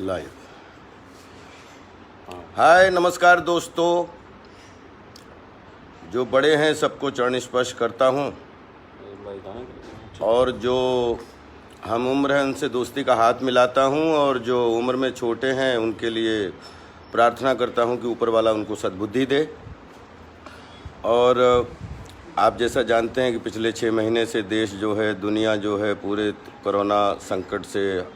Live. हाय नमस्कार दोस्तों, जो बड़े हैं सबको चरण स्पर्श करता हूँ और जो हम उम्र हैं उनसे दोस्ती का हाथ मिलाता हूँ और जो उम्र में छोटे हैं उनके लिए प्रार्थना करता हूँ कि ऊपर वाला उनको सद्बुद्धि दे। और आप जैसा जानते हैं कि पिछले 6 महीने से देश जो है, दुनिया जो है, पूरे कोरोना संकट से,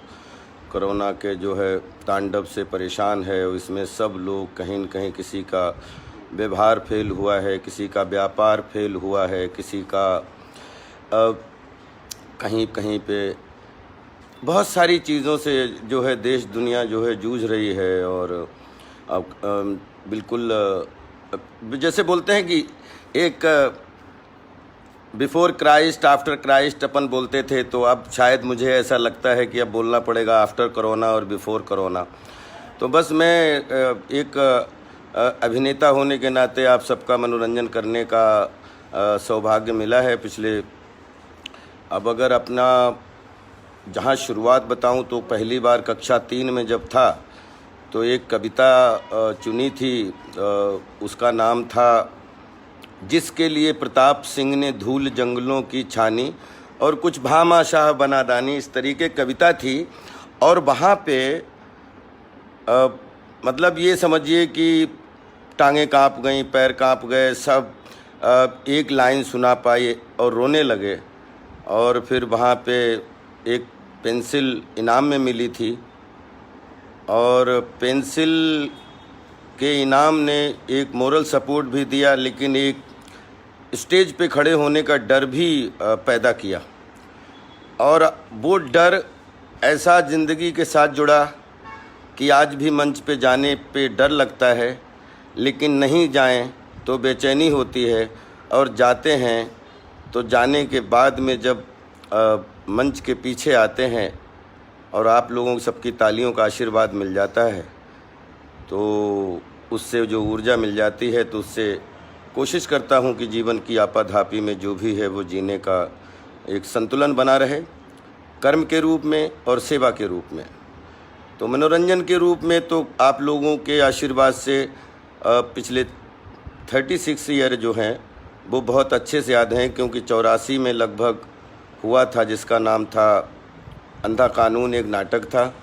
कोरोना के जो है तांडव से परेशान है। और इसमें सब लोग कहीं न कहीं, किसी का व्यवहार फेल हुआ है, किसी का व्यापार फेल हुआ है, किसी का कहीं कहीं पे बहुत सारी चीज़ों से जो है देश दुनिया जो है जूझ रही है। और अब बिल्कुल जैसे बोलते हैं कि एक बिफोर क्राइस्ट आफ्टर क्राइस्ट अपन बोलते थे, तो अब शायद मुझे ऐसा लगता है कि अब बोलना पड़ेगा आफ्टर कोरोना और बिफोर कोरोना। तो बस मैं एक अभिनेता होने के नाते आप सबका मनोरंजन करने का सौभाग्य मिला है पिछले। अब अगर अपना जहाँ शुरुआत बताऊं तो पहली बार कक्षा 3 में जब था तो एक कविता चुनी थी, उसका नाम था जिसके लिए प्रताप सिंह ने धूल जंगलों की छानी और कुछ भामाशाह बना दानी। इस तरीके कविता थी। और वहाँ पे मतलब ये समझिए कि टांगें काँप गईं, पैर काँप गए, सब एक लाइन सुना पाए और रोने लगे। और फिर वहाँ पे एक पेंसिल इनाम में मिली थी और पेंसिल के इनाम ने एक मोरल सपोर्ट भी दिया, लेकिन एक स्टेज पे खड़े होने का डर भी पैदा किया। और वो डर ऐसा ज़िंदगी के साथ जुड़ा कि आज भी मंच पे जाने पे डर लगता है, लेकिन नहीं जाएं तो बेचैनी होती है, और जाते हैं तो जाने के बाद में जब मंच के पीछे आते हैं और आप लोगों सबकी तालियों का आशीर्वाद मिल जाता है तो उससे जो ऊर्जा मिल जाती है, तो उससे कोशिश करता हूं कि जीवन की आपाधापी में जो भी है वो जीने का एक संतुलन बना रहे, कर्म के रूप में और सेवा के रूप में। तो मनोरंजन के रूप में तो आप लोगों के आशीर्वाद से पिछले 36 ईयर जो हैं वो बहुत अच्छे से याद हैं, क्योंकि 84 में लगभग हुआ था जिसका नाम था अंधा कानून, एक नाटक था।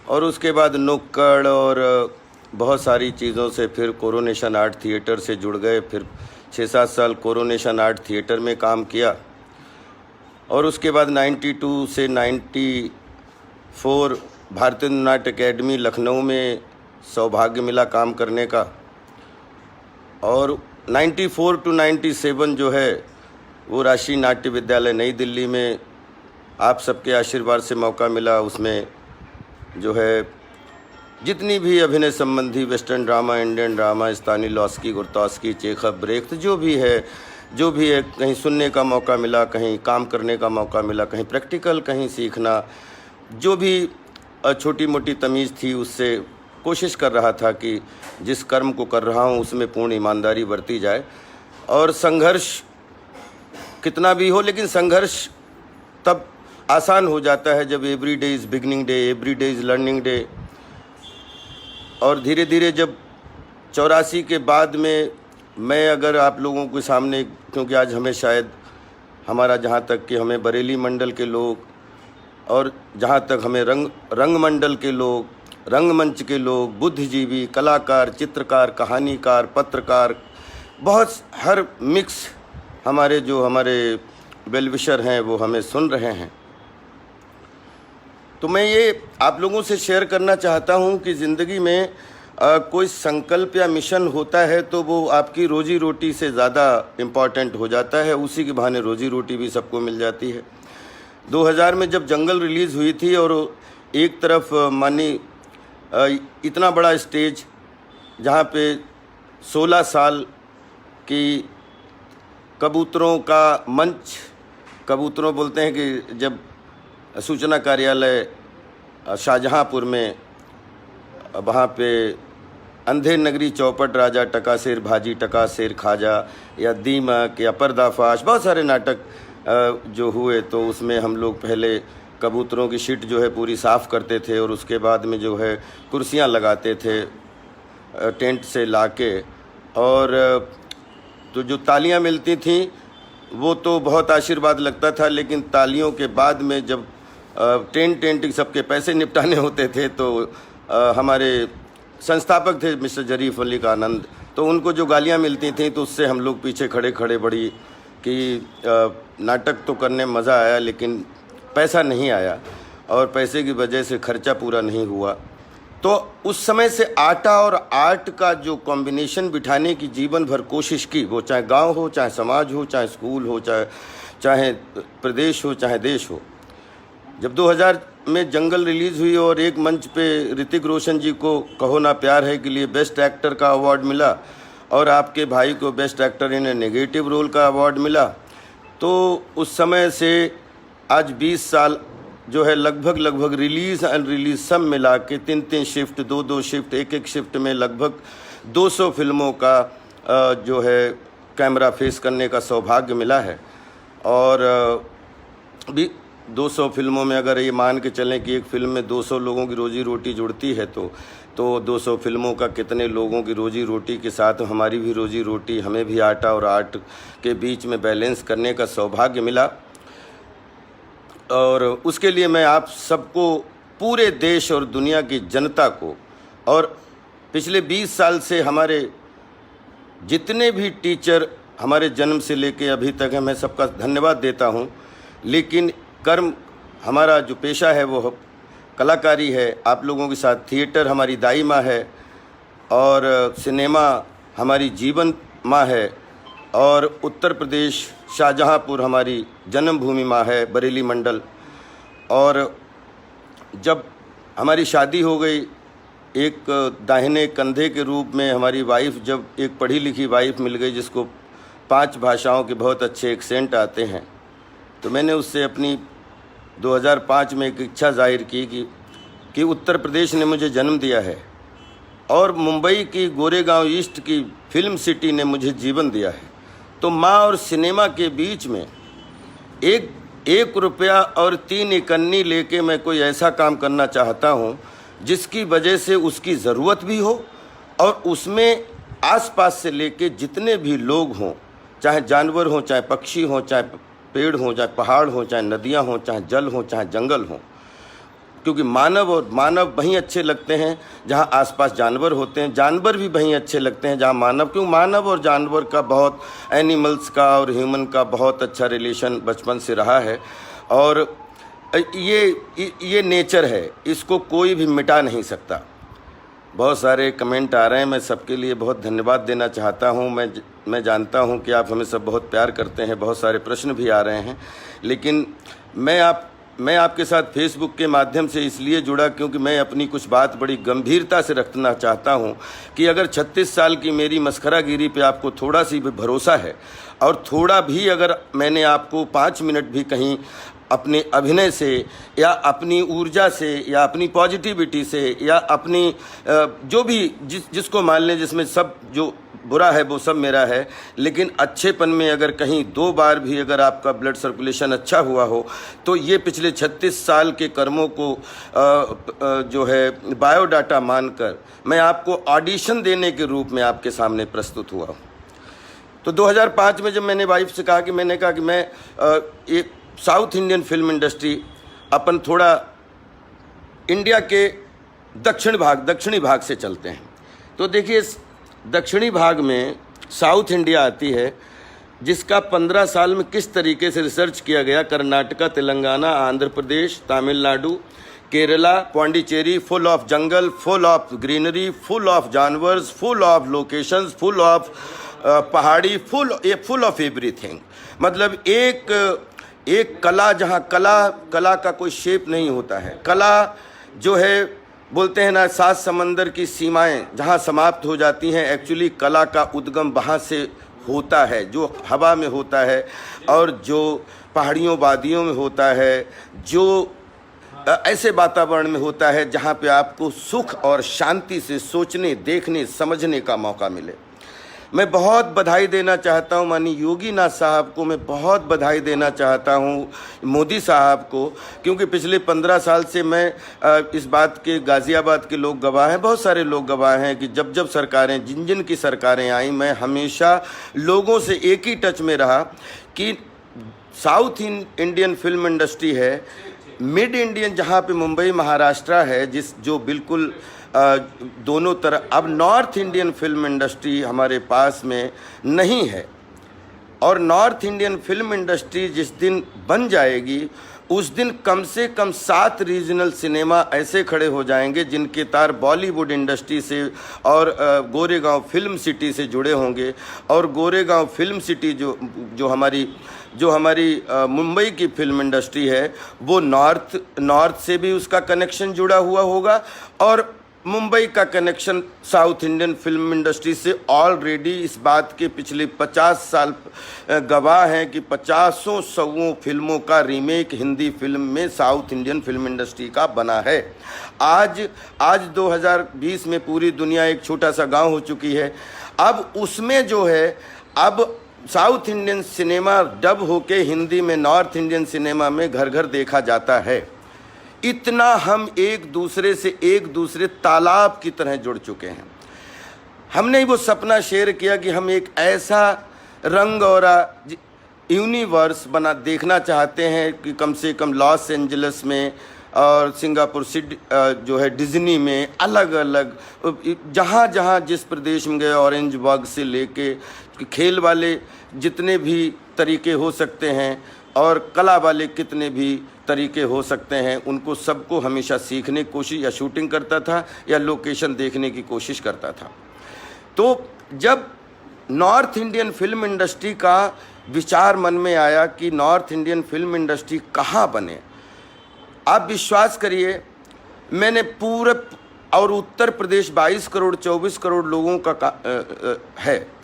और उसके बाद नुक्कड़ और बहुत सारी चीज़ों से फिर कोरोनेशन आर्ट थिएटर से जुड़ गए। फिर 6-7 साल कोरोनेशन आर्ट थिएटर में काम किया। और उसके बाद 92 से 94 भारतीय नाट्य अकेडमी लखनऊ में सौभाग्य मिला काम करने का। और 94 टू 97 जो है वो राष्ट्रीय नाट्य विद्यालय नई दिल्ली में आप सबके आशीर्वाद से मौका मिला। उसमें जो है जितनी भी अभिनय संबंधी western drama, Indian drama, Stanislavski, Grotowski, Chekhov, Brecht जो भी है कहीं सुनने का मौका मिला, कहीं काम करने का मौका मिला, कहीं प्रैक्टिकल, कहीं सीखना, जो भी छोटी मोटी तमीज़ थी उससे कोशिश कर रहा था कि जिस कर्म को कर रहा हूँ उसमें पूर्ण ईमानदारी बरती जाए। और संघर्ष कितना भी हो, लेकिन संघर्ष तब आसान हो जाता है जब every day is beginning day, every day is learning day. और धीरे धीरे जब 84 के बाद में मैं अगर आप लोगों के सामने, क्योंकि आज हमें शायद हमारा जहाँ तक कि हमें बरेली मंडल के लोग और जहाँ तक हमें रंग मंडल के लोग, रंगमंच के लोग, बुद्धिजीवी, कलाकार, चित्रकार, कहानीकार, पत्रकार, बहुत हर मिक्स हमारे वेलविशर हैं वो हमें सुन रहे हैं। तो मैं ये आप लोगों से शेयर करना चाहता हूँ कि ज़िंदगी में कोई संकल्प या मिशन होता है तो वो आपकी रोजी रोटी से ज़्यादा इम्पॉर्टेंट हो जाता है। उसी के बहाने रोजी रोटी भी सबको मिल जाती है। 2000 में जब जंगल रिलीज़ हुई थी और एक तरफ मानी इतना बड़ा स्टेज जहाँ पे 16 साल की कबूतरों का मंच, कबूतरों बोलते हैं कि जब सूचना कार्यालय शाहजहाँपुर में वहाँ पे अंधे नगरी चौपट, राजा टकासेर भाजी, टकासेर खाजा, या दीमक, या पर्दाफाश, बहुत सारे नाटक जो हुए, तो उसमें हम लोग पहले कबूतरों की शीट जो है पूरी साफ़ करते थे और उसके बाद में जो है कुर्सियां लगाते थे टेंट से लाके। और तो जो तालियां मिलती थीं वो तो बहुत आशीर्वाद लगता था, लेकिन तालियों के बाद में जब टेंट सबके पैसे निपटाने होते थे तो हमारे संस्थापक थे मिस्टर जरीफ मलिक आनंद, तो उनको जो गालियां मिलती थीं तो उससे हम लोग पीछे खड़े खड़े बड़ी कि नाटक तो करने मज़ा आया लेकिन पैसा नहीं आया और पैसे की वजह से खर्चा पूरा नहीं हुआ। तो उस समय से आटा और आर्ट का जो कॉम्बिनेशन बिठाने की जीवन भर कोशिश की, वो चाहे गांव हो, चाहे समाज हो, चाहे स्कूल हो, चाहे प्रदेश हो, चाहे देश हो। जब 2000 में जंगल रिलीज़ हुई और एक मंच पे ऋतिक रोशन जी को कहो ना प्यार है के लिए बेस्ट एक्टर का अवार्ड मिला और आपके भाई को best actor in negative role का अवार्ड मिला, तो उस समय से आज 20 साल जो है लगभग रिलीज़ अनरिलीज़ सब मिला के 3 शिफ्ट, 2 शिफ्ट, एक शिफ्ट में लगभग 200 फिल्मों का जो है कैमरा फेस करने का सौभाग्य मिला है। और भी 200 फिल्मों में अगर ये मान के चलें कि एक फिल्म में 200 लोगों की रोजी रोटी जुड़ती है तो 200 फिल्मों का कितने लोगों की रोजी रोटी के साथ हमारी भी रोजी रोटी, हमें भी आटा और आर्ट के बीच में बैलेंस करने का सौभाग्य मिला। और उसके लिए मैं आप सबको, पूरे देश और दुनिया की जनता को, और पिछले 20 साल से हमारे जितने भी टीचर हमारे जन्म से लेके अभी तक हैं, मैं सबका धन्यवाद देता हूं। लेकिन कर्म हमारा जो पेशा है वो कलाकारी है। आप लोगों के साथ थिएटर हमारी दाई माँ है और सिनेमा हमारी जीवन माँ है और उत्तर प्रदेश शाहजहाँपुर हमारी जन्मभूमि माँ है, बरेली मंडल। और जब हमारी शादी हो गई, एक दाहिने कंधे के रूप में हमारी वाइफ, जब एक पढ़ी लिखी वाइफ मिल गई जिसको 5 भाषाओं के बहुत अच्छे एक्सेंट आते हैं, तो मैंने उससे अपनी 2005 में एक इच्छा जाहिर की कि उत्तर प्रदेश ने मुझे जन्म दिया है और मुंबई की गोरेगांव ईस्ट की फिल्म सिटी ने मुझे जीवन दिया है। तो माँ और सिनेमा के बीच में एक रुपया और 3 इकन्नी लेके मैं कोई ऐसा काम करना चाहता हूँ जिसकी वजह से उसकी ज़रूरत भी हो और उसमें आसपास से लेके जितने भी लोग हों, चाहे जानवर हों, चाहे पक्षी हों, चाहे पेड़ हों, चाहे पहाड़ हों, चाहे नदियाँ हों, चाहे जल हों, चाहे जंगल हों, क्योंकि मानव वहीं अच्छे लगते हैं जहाँ आसपास जानवर होते हैं, जानवर भी वहीं अच्छे लगते हैं जहाँ मानव, क्योंकि मानव और जानवर का बहुत, एनिमल्स का और ह्यूमन का बहुत अच्छा रिलेशन बचपन से रहा है। और ये नेचर है, इसको कोई भी मिटा नहीं सकता। बहुत सारे कमेंट आ रहे हैं, मैं सबके लिए बहुत धन्यवाद देना चाहता हूं। मैं जानता हूं कि आप हमें सब बहुत प्यार करते हैं, बहुत सारे प्रश्न भी आ रहे हैं, लेकिन मैं आपके साथ फेसबुक के माध्यम से इसलिए जुड़ा क्योंकि मैं अपनी कुछ बात बड़ी गंभीरता से रखना चाहता हूं कि अगर 36 साल की मेरी मस्खरागिरी पे आपको थोड़ा सी भी भरोसा है और थोड़ा भी अगर मैंने आपको 5 मिनट भी कहीं अपने अभिनय से या अपनी ऊर्जा से या अपनी पॉजिटिविटी से या अपनी जो भी जिसको मान लें, जिसमें सब जो बुरा है वो सब मेरा है, लेकिन अच्छेपन में अगर कहीं 2 बार भी अगर आपका ब्लड सर्कुलेशन अच्छा हुआ हो तो ये पिछले 36 साल के कर्मों को जो है बायोडाटा मानकर मैं आपको ऑडिशन देने के रूप में आपके सामने प्रस्तुत हुआ हूँ। तो 2005 में जब मैंने वाइफ से कहा कि मैं एक साउथ इंडियन फिल्म इंडस्ट्री अपन थोड़ा इंडिया के दक्षिणी भाग से चलते हैं, तो देखिए दक्षिणी भाग में साउथ इंडिया आती है जिसका 15 साल में किस तरीके से रिसर्च किया गया। Karnataka, Telangana, Andhra Pradesh, Tamil Nadu, Kerala, Pondicherry, full of jungle, full of greenery, full of जानवर्स, full of locations, full of पहाड़ी, फुल ऑफ एवरीथिंग। मतलब एक कला, जहाँ कला का कोई शेप नहीं होता है। कला जो है, बोलते हैं ना, 7 समंदर की सीमाएं जहाँ समाप्त हो जाती हैं, एक्चुअली कला का उद्गम वहाँ से होता है, जो हवा में होता है और जो पहाड़ियों वादियों में होता है, जो ऐसे वातावरण में होता है जहाँ पे आपको सुख और शांति से सोचने, देखने, समझने का मौका मिले। मैं बहुत बधाई देना चाहता हूं माननीय योगी नाथ साहब को, मैं बहुत बधाई देना चाहता हूं मोदी साहब को, क्योंकि पिछले 15 साल से मैं इस बात के, गाज़ियाबाद के लोग गवाह हैं, बहुत सारे लोग गवाह हैं कि जब जब सरकारें, जिन जिन की सरकारें आई, मैं हमेशा लोगों से एक ही टच में रहा कि साउथ इंडियन फिल्म इंडस्ट्री है, मिड इंडियन जहाँ पे मुंबई महाराष्ट्र है, जो बिल्कुल दोनों तरफ, अब नॉर्थ इंडियन फिल्म इंडस्ट्री हमारे पास में नहीं है। और नॉर्थ इंडियन फिल्म इंडस्ट्री जिस दिन बन जाएगी उस दिन कम से कम 7 रीजनल सिनेमा ऐसे खड़े हो जाएंगे जिनके तार बॉलीवुड इंडस्ट्री से और गोरेगांव फिल्म सिटी से जुड़े होंगे। और गोरेगांव फिल्म सिटी जो हमारी मुंबई की फिल्म इंडस्ट्री है, वो नॉर्थ से भी उसका कनेक्शन जुड़ा हुआ होगा और मुंबई का connection south Indian film industry से ऑलरेडी इस बात के पिछले 50 साल गवाह हैं कि 50-100 फिल्मों का रीमेक हिंदी फिल्म में साउथ इंडियन फिल्म इंडस्ट्री का बना है। आज 2020 में पूरी दुनिया एक छोटा सा गांव हो चुकी है। अब उसमें जो है, अब साउथ इंडियन सिनेमा डब होके हिंदी में नॉर्थ इंडियन सिनेमा में घर घर देखा जाता है। इतना हम एक दूसरे तालाब की तरह जुड़ चुके हैं। हमने वो सपना शेयर किया कि हम एक ऐसा रंग और यूनिवर्स देखना चाहते हैं कि कम से कम लॉस एंजलिस में और सिंगापुर सिटी जो है डिज्नी में, अलग अलग जहाँ जिस प्रदेश में गए, ऑरेंज बाग से लेके खेल वाले जितने भी तरीके हो सकते हैं और कला वाले कितने भी तरीके हो सकते हैं, उनको सबको हमेशा सीखने की कोशिश, या शूटिंग करता था या लोकेशन देखने की कोशिश करता था। तो जब नॉर्थ इंडियन फिल्म इंडस्ट्री का विचार मन में आया कि नॉर्थ इंडियन फिल्म इंडस्ट्री कहाँ बने, आप विश्वास करिए, मैंने पूरे और उत्तर प्रदेश 22 करोड़ 24 करोड़ लोगों का है।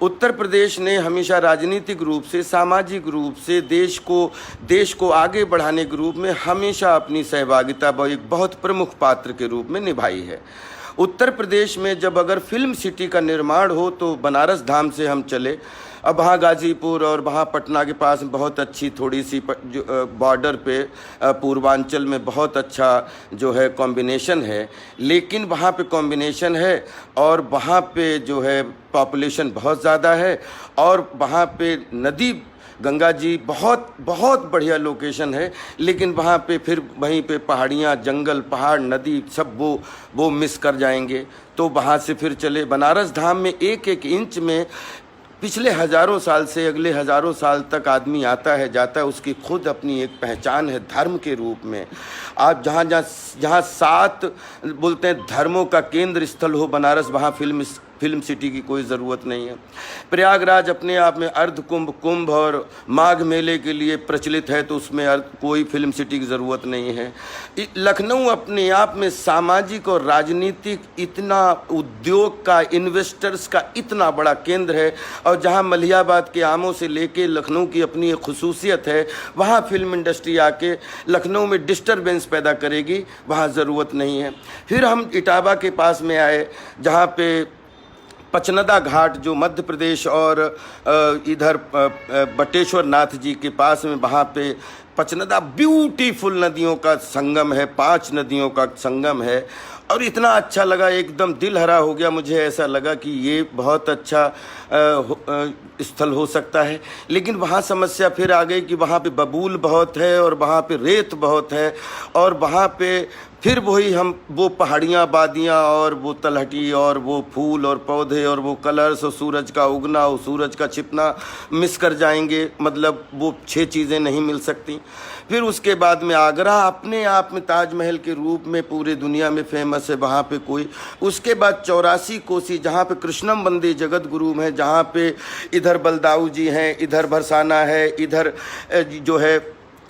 उत्तर प्रदेश ने हमेशा राजनीतिक रूप से, सामाजिक रूप से देश को आगे बढ़ाने के रूप में हमेशा अपनी सहभागिता एक बहुत प्रमुख पात्र के रूप में निभाई है। उत्तर प्रदेश में जब अगर फिल्म सिटी का निर्माण हो तो बनारस धाम से हम चले, अब वहाँ गाज़ीपुर और वहाँ पटना के पास बहुत अच्छी थोड़ी सी बॉर्डर पे पूर्वांचल में बहुत अच्छा जो है कॉम्बिनेशन है, लेकिन वहाँ पे कॉम्बिनेशन है और वहाँ पे जो है पॉपुलेशन बहुत ज़्यादा है और वहाँ पे नदी गंगा जी बहुत बहुत बढ़िया लोकेशन है, लेकिन वहाँ पे फिर वहीं पे पहाड़ियाँ, जंगल, पहाड़, नदी सब वो मिस कर जाएंगे। तो वहाँ से फिर चले बनारस धाम में एक इंच में पिछले हज़ारों साल से अगले हज़ारों साल तक आदमी आता है जाता है, उसकी खुद अपनी एक पहचान है धर्म के रूप में। आप जहाँ 7 बोलते हैं धर्मों का केंद्र स्थल हो बनारस, वहाँ फिल्म सिटी की कोई ज़रूरत नहीं है। प्रयागराज अपने आप में अर्ध कुंभ और माघ मेले के लिए प्रचलित है, तो उसमें कोई फिल्म सिटी की ज़रूरत नहीं है। लखनऊ अपने आप में सामाजिक और राजनीतिक इतना उद्योग का, इन्वेस्टर्स का इतना बड़ा केंद्र है, और जहाँ मलिहाबाद के आमों से लेके लखनऊ की अपनी एक खुसूसियत है, वहाँ फिल्म इंडस्ट्री आके लखनऊ में डिस्टरबेंस पैदा करेगी, वहाँ ज़रूरत नहीं है। फिर हम इटावा के पास में आए, जहाँ पे पचनदा घाट जो मध्य प्रदेश और इधर बटेश्वर नाथ जी के पास में, वहाँ पे पचनदा ब्यूटीफुल नदियों का संगम है, 5 नदियों का संगम है, और इतना अच्छा लगा, एकदम दिल हरा हो गया। मुझे ऐसा लगा कि ये बहुत अच्छा स्थल हो सकता है। लेकिन वहाँ समस्या फिर आ गई कि वहाँ पे बबूल बहुत है और वहाँ पे रेत बहुत है, और वहाँ पे फिर वही हम वो पहाड़ियाँ, वादियाँ और वो तलहटी और वो फूल और पौधे और वो कलर्स और सूरज का उगना और सूरज का छिपना मिस कर जाएंगे, मतलब वो 6 चीज़ें नहीं मिल सकती। फिर उसके बाद में आगरा अपने आप में ताजमहल के रूप में पूरे दुनिया में फेमस है, वहाँ पे कोई। उसके बाद 84 कोसी जहाँ पे कृष्णम वंदे जगत गुरु है, जहाँ पे इधर बलदाऊ जी हैं, इधर बरसाना है, इधर जो है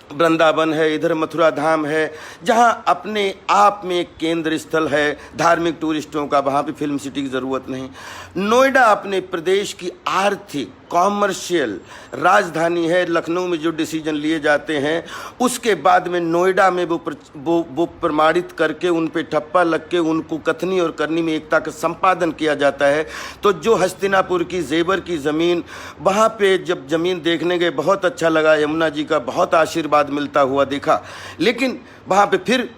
वृंदावन है, इधर मथुरा धाम है, जहाँ अपने आप में एक केंद्र स्थल है धार्मिक टूरिस्टों का, वहाँ पे फिल्म सिटी की ज़रूरत नहीं। नोएडा अपने प्रदेश की आर्थिक कॉमर्शियल राजधानी है। लखनऊ में जो डिसीजन लिए जाते हैं उसके बाद में नोएडा में वो प्रमाणित करके उन पे ठप्पा लग के उनको कथनी और करनी में एकता का संपादन किया जाता है। तो जो हस्तिनापुर की जेवर की ज़मीन, वहाँ पे जब ज़मीन देखने गए बहुत अच्छा लगा, यमुना जी का बहुत आशीर्वाद मिलता हुआ देखा। लेकिन वहाँ पे फिर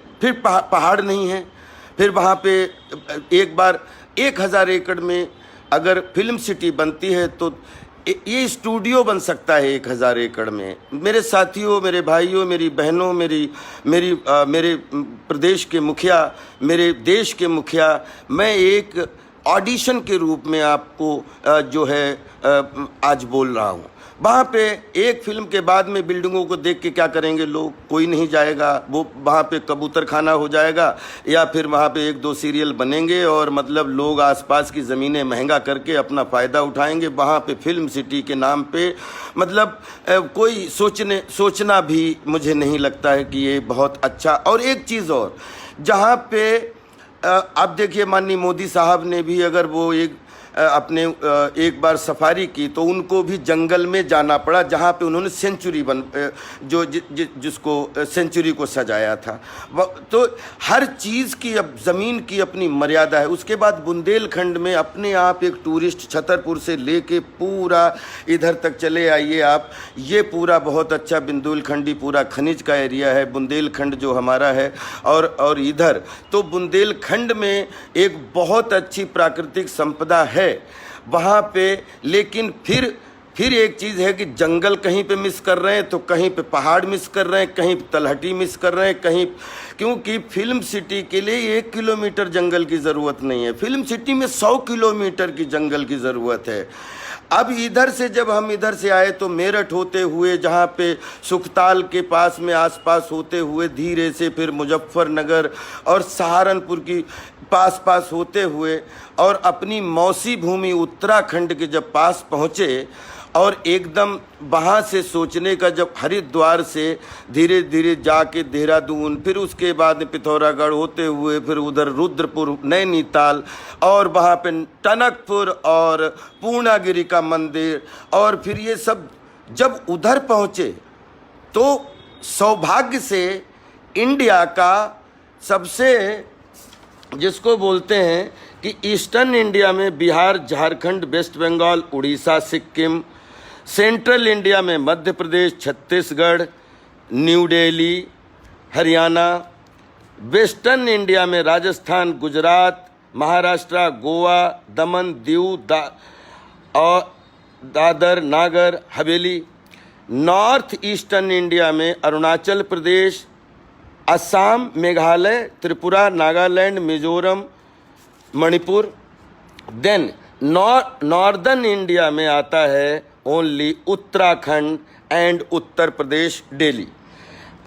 पहाड़ नहीं है। फिर वहाँ पे एक बार 1000 एकड़ में अगर फिल्म सिटी बनती है तो ये स्टूडियो बन सकता है 1000 एकड़ में। मेरे साथियों, मेरे भाइयों, मेरी बहनों, मेरे प्रदेश के मुखिया, मेरे देश के मुखिया, मैं एक ऑडिशन के रूप में आपको जो है आज बोल रहा हूँ। वहाँ पे एक फिल्म के बाद में बिल्डिंगों को देख के क्या करेंगे लोग? कोई नहीं जाएगा। वो वहाँ पे कबूतर खाना हो जाएगा या फिर वहाँ पे 1-2 सीरियल बनेंगे और मतलब लोग आसपास की ज़मीनें महंगा करके अपना फ़ायदा उठाएंगे। वहाँ पे फिल्म सिटी के नाम पे मतलब कोई सोचना भी मुझे नहीं लगता है कि ये बहुत अच्छा। और एक चीज़ और, जहाँ पे आप देखिए माननीय मोदी साहब ने भी अगर वो अपने एक बार सफारी की तो उनको भी जंगल में जाना पड़ा जहाँ पे उन्होंने सेंचुरी जिसको सेंचुरी को सजाया था। तो हर चीज़ की अब ज़मीन की अपनी मर्यादा है। उसके बाद बुंदेलखंड में अपने आप एक टूरिस्ट, छतरपुर से लेके पूरा इधर तक चले आइए आप, ये पूरा बहुत अच्छा बुंदेलखंडी पूरा खनिज का एरिया है बुंदेलखंड जो हमारा है। और इधर तो बुंदेलखंड में एक बहुत अच्छी प्राकृतिक संपदा है वहाँ पे। लेकिन फिर एक चीज़ है कि जंगल कहीं पे मिस कर रहे हैं तो कहीं पे पहाड़ मिस कर रहे हैं, कहीं तलहटी मिस कर रहे हैं, कहीं, क्योंकि फिल्म सिटी के लिए 1 किलोमीटर जंगल की ज़रूरत नहीं है। फिल्म सिटी में 100 किलोमीटर की जंगल की ज़रूरत है। अब इधर से जब हम इधर से आए तो मेरठ होते हुए, जहाँ पे सुखताल के पास में आसपास होते हुए धीरे से फिर मुजफ्फरनगर और सहारनपुर की पास होते हुए और अपनी मौसी भूमि उत्तराखंड के जब पास पहुँचे और एकदम वहाँ से सोचने का, जब हरिद्वार से धीरे धीरे जाके देहरादून, फिर उसके बाद पिथौरागढ़ होते हुए फिर उधर रुद्रपुर, नैनीताल और वहाँ पे टनकपुर और पूर्णागिरी का मंदिर, और फिर ये सब जब उधर पहुँचे तो सौभाग्य से इंडिया का सबसे, जिसको बोलते हैं कि ईस्टर्न इंडिया में Bihar, Jharkhand, West Bengal, Orissa, Sikkim, central India में Madhya Pradesh, Chhattisgarh, New Delhi, Haryana, western India में राजस्थान, गुजरात, महाराष्ट्र, गोवा, दमन, दीव और Dadar, Nagar Haveli, north eastern India में Arunachal Pradesh, Assam, Meghalaya, Tripura, Nagaland, Mizoram, Manipur. Then northern India में आता है ओनली उत्तराखंड एंड उत्तर प्रदेश, दिल्ली।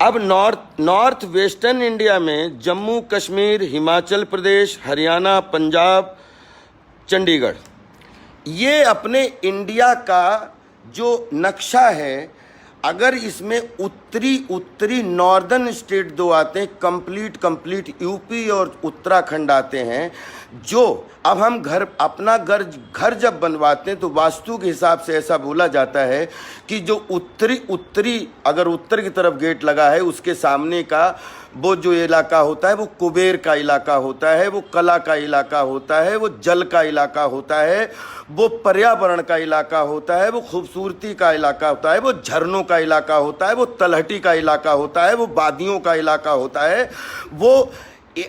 अब नॉर्थ वेस्टर्न इंडिया में जम्मू कश्मीर, हिमाचल प्रदेश, हरियाणा, पंजाब, चंडीगढ़। ये अपने इंडिया का जो नक्शा है, अगर इसमें उत्तरी नॉर्दर्न स्टेट 2 आते हैं, कंप्लीट यूपी और उत्तराखंड आते हैं, जो अब हम अपना घर जब बनवाते हैं तो वास्तु के हिसाब से ऐसा बोला जाता है कि जो उत्तरी अगर उत्तर की तरफ गेट लगा है उसके सामने का वो जो इलाका होता है वो कुबेर का इलाका होता है, वो कला का इलाका होता है, वो जल का इलाका होता है, वो पर्यावरण का इलाका होता है, वो खूबसूरती का इलाका होता है, वो झरनों का इलाका होता है, वो तलहटी का इलाका होता है, वो वादियों का इलाका होता है। वो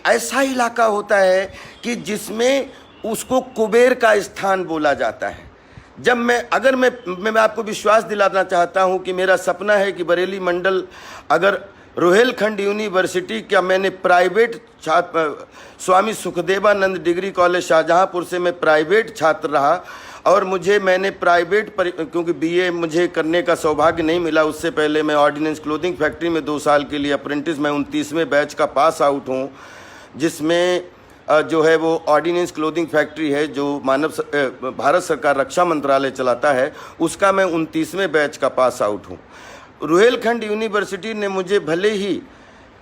ऐसा इलाका होता है कि जिसमें उसको कुबेर का स्थान बोला जाता है। जब मैं आपको विश्वास दिलाना चाहता हूं कि मेरा सपना है कि बरेली मंडल, अगर रोहेलखंड यूनिवर्सिटी का मैंने प्राइवेट छात्र, स्वामी सुखदेवानंद डिग्री कॉलेज शाहजहांपुर से मैं प्राइवेट छात्र रहा और मैंने प्राइवेट क्योंकि बीए मुझे करने का सौभाग्य नहीं मिला, उससे पहले मैं ऑर्डिनेंस क्लोथिंग फैक्ट्री में 2 साल के लिए अप्रेंटिस, मैं 29वें बैच का पास आउट हूँ, जिसमें जो है वो ऑर्डिनेंस क्लोथिंग फैक्ट्री है जो भारत सरकार रक्षा मंत्रालय चलाता है, उसका मैं 29वें बैच का पास आउट हूँ। रोहेलखंड यूनिवर्सिटी ने मुझे भले ही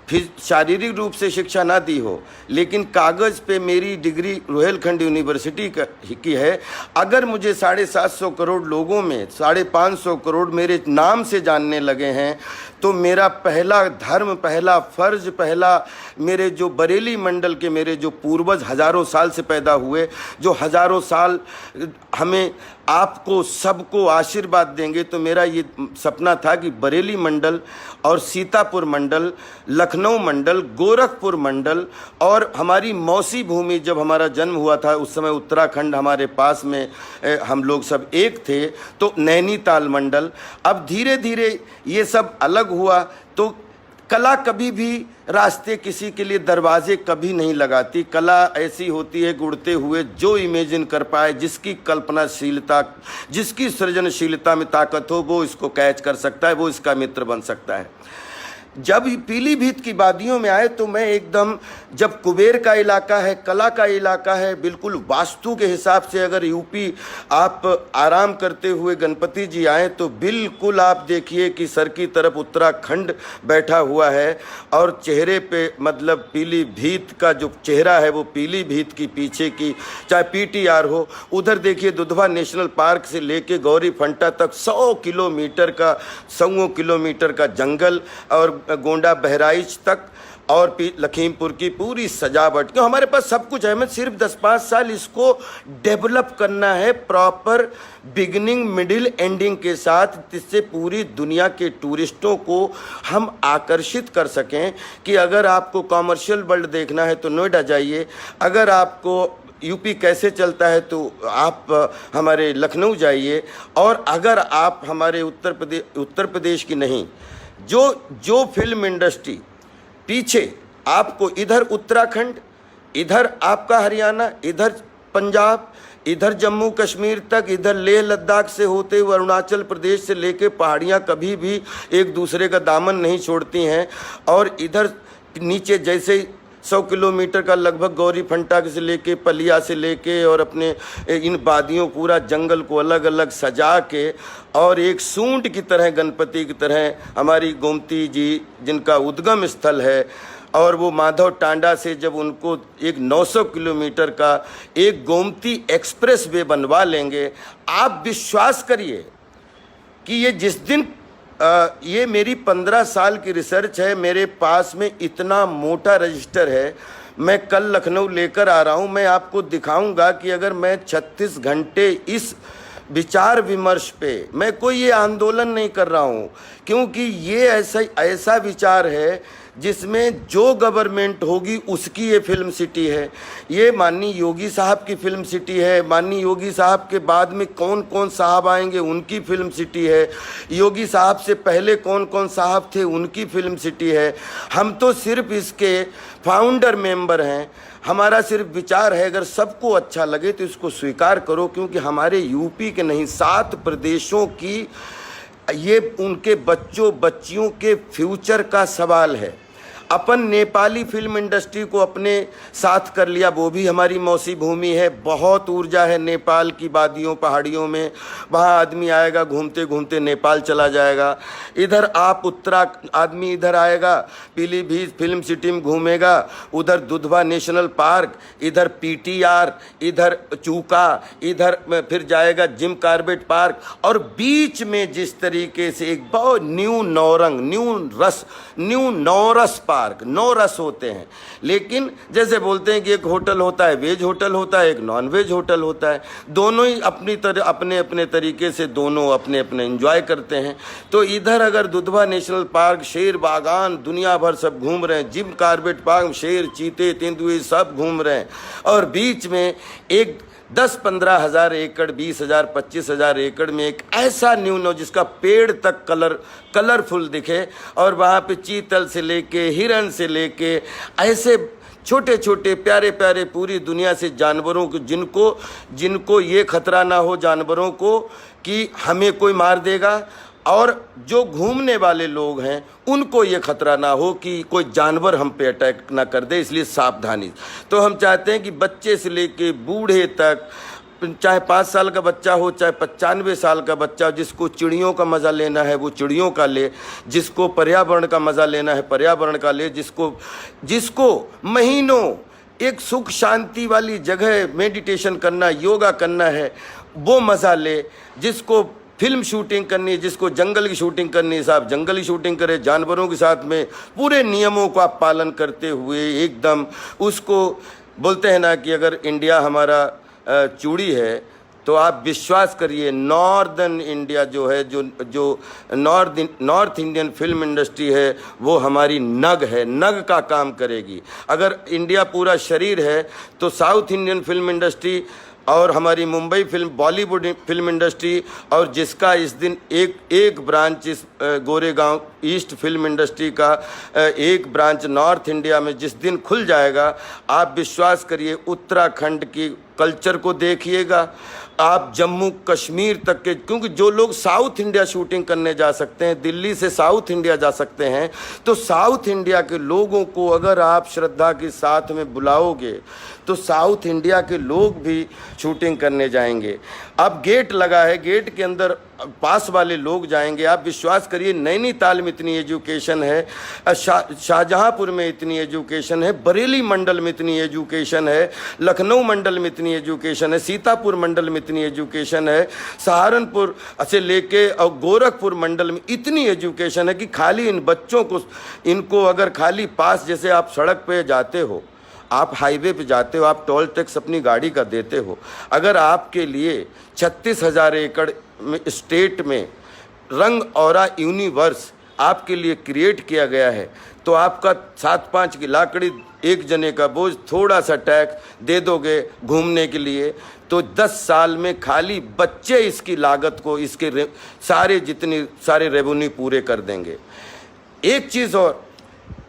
फिर शारीरिक रूप से शिक्षा ना दी हो, लेकिन कागज़ पे मेरी डिग्री रोहिलखंड यूनिवर्सिटी की है। अगर मुझे 750 करोड़ लोगों में 550 करोड़ मेरे नाम से जानने लगे हैं, तो मेरा पहला धर्म, पहला फर्ज, पहला मेरे जो बरेली मंडल के मेरे जो पूर्वज हज़ारों साल से पैदा हुए, जो हज़ारों साल हमें आपको सबको आशीर्वाद देंगे, तो मेरा ये सपना था कि बरेली मंडल और सीतापुर मंडल, लखनऊ मंडल, गोरखपुर मंडल और हमारी मौसी भूमि, जब हमारा जन्म हुआ था उस समय उत्तराखंड हमारे पास में, हम लोग सब एक थे, तो नैनीताल मंडल। अब धीरे धीरे ये सब अलग हुआ, तो कला कभी भी रास्ते किसी के लिए दरवाजे कभी नहीं लगाती। कला ऐसी होती है कि उड़ते हुए जो इमेजिन कर पाए, जिसकी कल्पनाशीलता, जिसकी सृजनशीलता में ताकत हो, वो इसको कैच कर सकता है, वो इसका मित्र बन सकता है। जब पीलीभीत की वादियों में आए तो मैं एकदम, जब कुबेर का इलाका है, कला का इलाका है, बिल्कुल वास्तु के हिसाब से अगर यूपी आप आराम करते हुए गणपति जी आए तो बिल्कुल आप देखिए कि सर की तरफ उत्तराखंड बैठा हुआ है और चेहरे पे मतलब पीलीभीत का जो चेहरा है वो पीलीभीत की पीछे की, चाहे पीटीआर हो, उधर देखिए दुधवा नेशनल पार्क से लेके गौरी फंटा तक 100 किलोमीटर का, 100 किलोमीटर का जंगल और गोंडा बहराइच तक और लखीमपुर की पूरी सजावट, क्यों हमारे पास सब कुछ है। हमें सिर्फ 10-5 साल इसको डेवलप करना है प्रॉपर बिगिनिंग मिडिल एंडिंग के साथ, जिससे पूरी दुनिया के टूरिस्टों को हम आकर्षित कर सकें कि अगर आपको कॉमर्शियल वर्ल्ड देखना है तो नोएडा जाइए, अगर आपको यूपी कैसे चलता है तो आप हमारे लखनऊ जाइए, और अगर आप हमारे उत्तर प्रदेश की नहीं, जो फिल्म इंडस्ट्री पीछे आपको इधर उत्तराखंड, इधर आपका हरियाणा, इधर पंजाब, इधर जम्मू कश्मीर तक, इधर लेह लद्दाख से होते हुए अरुणाचल प्रदेश से लेके पहाड़ियाँ कभी भी एक दूसरे का दामन नहीं छोड़ती हैं, और इधर नीचे जैसे 100 किलोमीटर का लगभग गौरी फंटा से लेके पलिया से लेके और अपने इन वादियों पूरा जंगल को अलग अलग सजा के और एक सूंड की तरह, गणपति की तरह हमारी गोमती जी जिनका उद्गम स्थल है, और वो माधव टांडा से जब उनको एक 900 किलोमीटर का एक गोमती एक्सप्रेस वे बनवा लेंगे, आप विश्वास करिए कि ये जिस दिन ये मेरी 15 साल की रिसर्च है, मेरे पास में इतना मोटा रजिस्टर है। मैं कल लखनऊ लेकर आ रहा हूँ, मैं आपको दिखाऊंगा कि अगर मैं 36 घंटे इस विचार विमर्श पे, मैं कोई ये आंदोलन नहीं कर रहा हूँ, क्योंकि ये ऐसा विचार है जिसमें जो गवर्नमेंट होगी उसकी ये फिल्म सिटी है। ये माननीय योगी साहब की फिल्म सिटी है, माननीय योगी साहब के बाद में कौन कौन साहब आएंगे उनकी फिल्म सिटी है, योगी साहब से पहले कौन कौन साहब थे उनकी फिल्म सिटी है। हम तो सिर्फ इसके फाउंडर मेंबर हैं। हमारा सिर्फ विचार है, अगर सबको अच्छा लगे तो इसको स्वीकार करो, क्योंकि हमारे यूपी के नहीं 7 प्रदेशों की ये उनके बच्चों बच्चियों के फ्यूचर का सवाल है। अपन नेपाली फिल्म इंडस्ट्री को अपने साथ कर लिया, वो भी हमारी मौसी भूमि है, बहुत ऊर्जा है नेपाल की वादियों पहाड़ियों में, वहाँ आदमी आएगा घूमते घूमते नेपाल चला जाएगा। इधर आप आदमी इधर आएगा पीलीभीत फिल्म सिटी में घूमेगा, उधर दुधवा नेशनल पार्क, इधर पीटीआर, इधर चूका, इधर फिर जाएगा जिम कार्बेट पार्क, और बीच में जिस तरीके से एक बहुत न्यू नौरस पार्क, 9 रस होते हैं। लेकिन जैसे बोलते हैं कि एक होटल होता है वेज होटल होता है, एक नॉन वेज होटल होता है, दोनों ही अपने अपने तरीके से दोनों अपने अपने एंजॉय करते हैं। तो इधर अगर दुधवा नेशनल पार्क, शेर बागान दुनिया भर सब घूम रहे हैं, जिम कार्बेट पार्क शेर, चीते, तेंदुए सब घूम रहे हैं, और बीच में एक 10-15 हज़ार एकड़, 20,000, 25,000 एकड़ में एक ऐसा न्यून हो जिसका पेड़ तक कलरफुल दिखे, और वहाँ पे चीतल से लेके हिरन से लेके ऐसे छोटे छोटे प्यारे प्यारे पूरी दुनिया से जानवरों को, जिनको ये खतरा ना हो जानवरों को कि हमें कोई मार देगा, और जो घूमने वाले लोग हैं उनको ये खतरा ना हो कि कोई जानवर हम पे अटैक ना कर दे, इसलिए सावधानी। तो हम चाहते हैं कि बच्चे से लेके बूढ़े तक चाहे 5 साल का बच्चा हो, चाहे 95 साल का बच्चा हो, जिसको चिड़ियों का मज़ा लेना है वो चिड़ियों का ले, जिसको पर्यावरण का मज़ा लेना है पर्यावरण का ले, जिसको महीनों एक सुख शांति वाली जगह मेडिटेशन करना, योगा करना है, वो मज़ा ले, जिसको फिल्म शूटिंग करनी है, जिसको जंगल की शूटिंग करनी है, साहब जंगल की शूटिंग करे, जानवरों के साथ में पूरे नियमों का पालन करते हुए एकदम। उसको बोलते हैं ना कि अगर इंडिया हमारा चूड़ी है तो आप विश्वास करिए नॉर्दर्न इंडिया जो है, जो नॉर्थ इंडियन फिल्म इंडस्ट्री है वो हमारी नग है, नग का काम करेगी। अगर इंडिया पूरा शरीर है तो साउथ इंडियन फिल्म इंडस्ट्री और हमारी Mumbai film Bollywood film industry, और जिसका इस दिन एक ब्रांच इस गोरेगांव ईस्ट फिल्म इंडस्ट्री का एक ब्रांच नॉर्थ इंडिया में जिस दिन खुल जाएगा, आप विश्वास करिए उत्तराखंड की कल्चर को देखिएगा, आप जम्मू कश्मीर तक के, क्योंकि जो लोग साउथ इंडिया शूटिंग करने जा सकते हैं, दिल्ली से साउथ इंडिया जा सकते हैं, तो साउथ इंडिया के लोगों को अगर आप श्रद्धा के साथ में बुलाओगे तो साउथ इंडिया के लोग भी शूटिंग करने जाएंगे। अब गेट लगा है, गेट के अंदर पास वाले लोग जाएंगे। आप विश्वास करिए नैनीताल में इतनी एजुकेशन है, शाहजहांपुर में इतनी एजुकेशन है, बरेली मंडल में इतनी एजुकेशन है, लखनऊ मंडल में इतनी एजुकेशन है, सीतापुर मंडल में इतनी एजुकेशन है, सहारनपुर से लेके और गोरखपुर मंडल में इतनी एजुकेशन है कि खाली इन बच्चों को, इनको अगर खाली पास, जैसे आप सड़क पे जाते हो, आप हाईवे पे जाते हो, आप टोल टैक्स अपनी गाड़ी का देते हो, अगर आपके लिए 36,000 एकड़ में स्टेट में रंग औरा यूनिवर्स आपके लिए क्रिएट किया गया है, तो आपका 7-5 की लाकड़ी एक जने का बोझ, थोड़ा सा टैक्स दे दोगे घूमने के लिए, तो 10 साल में खाली बच्चे इसकी लागत को, इसके सारे रेवेन्यू पूरे कर देंगे। एक चीज़ और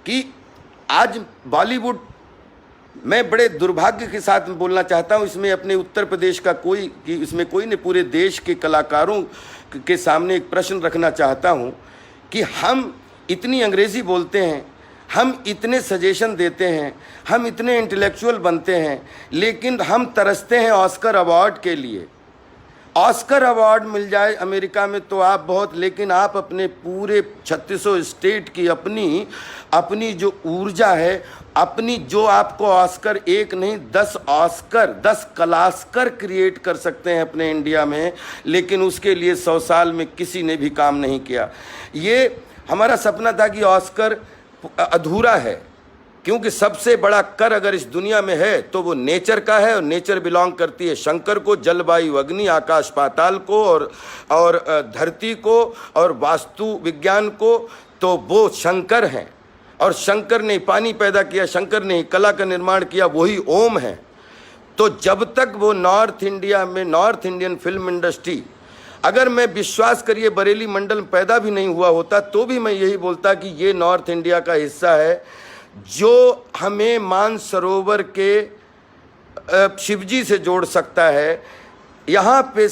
कि आज बॉलीवुड, मैं बड़े दुर्भाग्य के साथ बोलना चाहता हूँ, इसमें अपने उत्तर प्रदेश का इसमें कोई नहीं, पूरे देश के कलाकारों के सामने एक प्रश्न रखना चाहता हूँ कि हम इतनी अंग्रेज़ी बोलते हैं, हम इतने सजेशन देते हैं, हम इतने इंटेलेक्चुअल बनते हैं, लेकिन हम तरसते हैं ऑस्कर अवार्ड के लिए। ऑस्कर अवार्ड मिल जाए अमेरिका में तो आप बहुत, लेकिन आप अपने पूरे 3600 स्टेट की अपनी जो ऊर्जा है, अपनी जो आपको ऑस्कर एक नहीं 10 ऑस्कर 10 कलास्कर क्रिएट कर सकते हैं अपने इंडिया में, लेकिन उसके लिए 100 साल में किसी ने भी काम नहीं किया। ये हमारा सपना था कि ऑस्कर अधूरा है, क्योंकि सबसे बड़ा कर अगर इस दुनिया में है तो वो नेचर का है, और नेचर बिलोंग करती है शंकर को, जल वायु अग्नि आकाश पाताल को और धरती को और वास्तु विज्ञान को, तो वो शंकर हैं। और शंकर ने पानी पैदा किया, शंकर ने कला का निर्माण किया, वही ओम है। तो जब तक वो नॉर्थ इंडिया में नॉर्थ इंडियन फिल्म इंडस्ट्री, अगर मैं विश्वास करिए बरेली मंडल में पैदा भी नहीं हुआ होता तो भी मैं यही बोलता कि ये नॉर्थ इंडिया का हिस्सा है, जो हमें मानसरोवर के शिवजी से जोड़ सकता है। यहाँ पे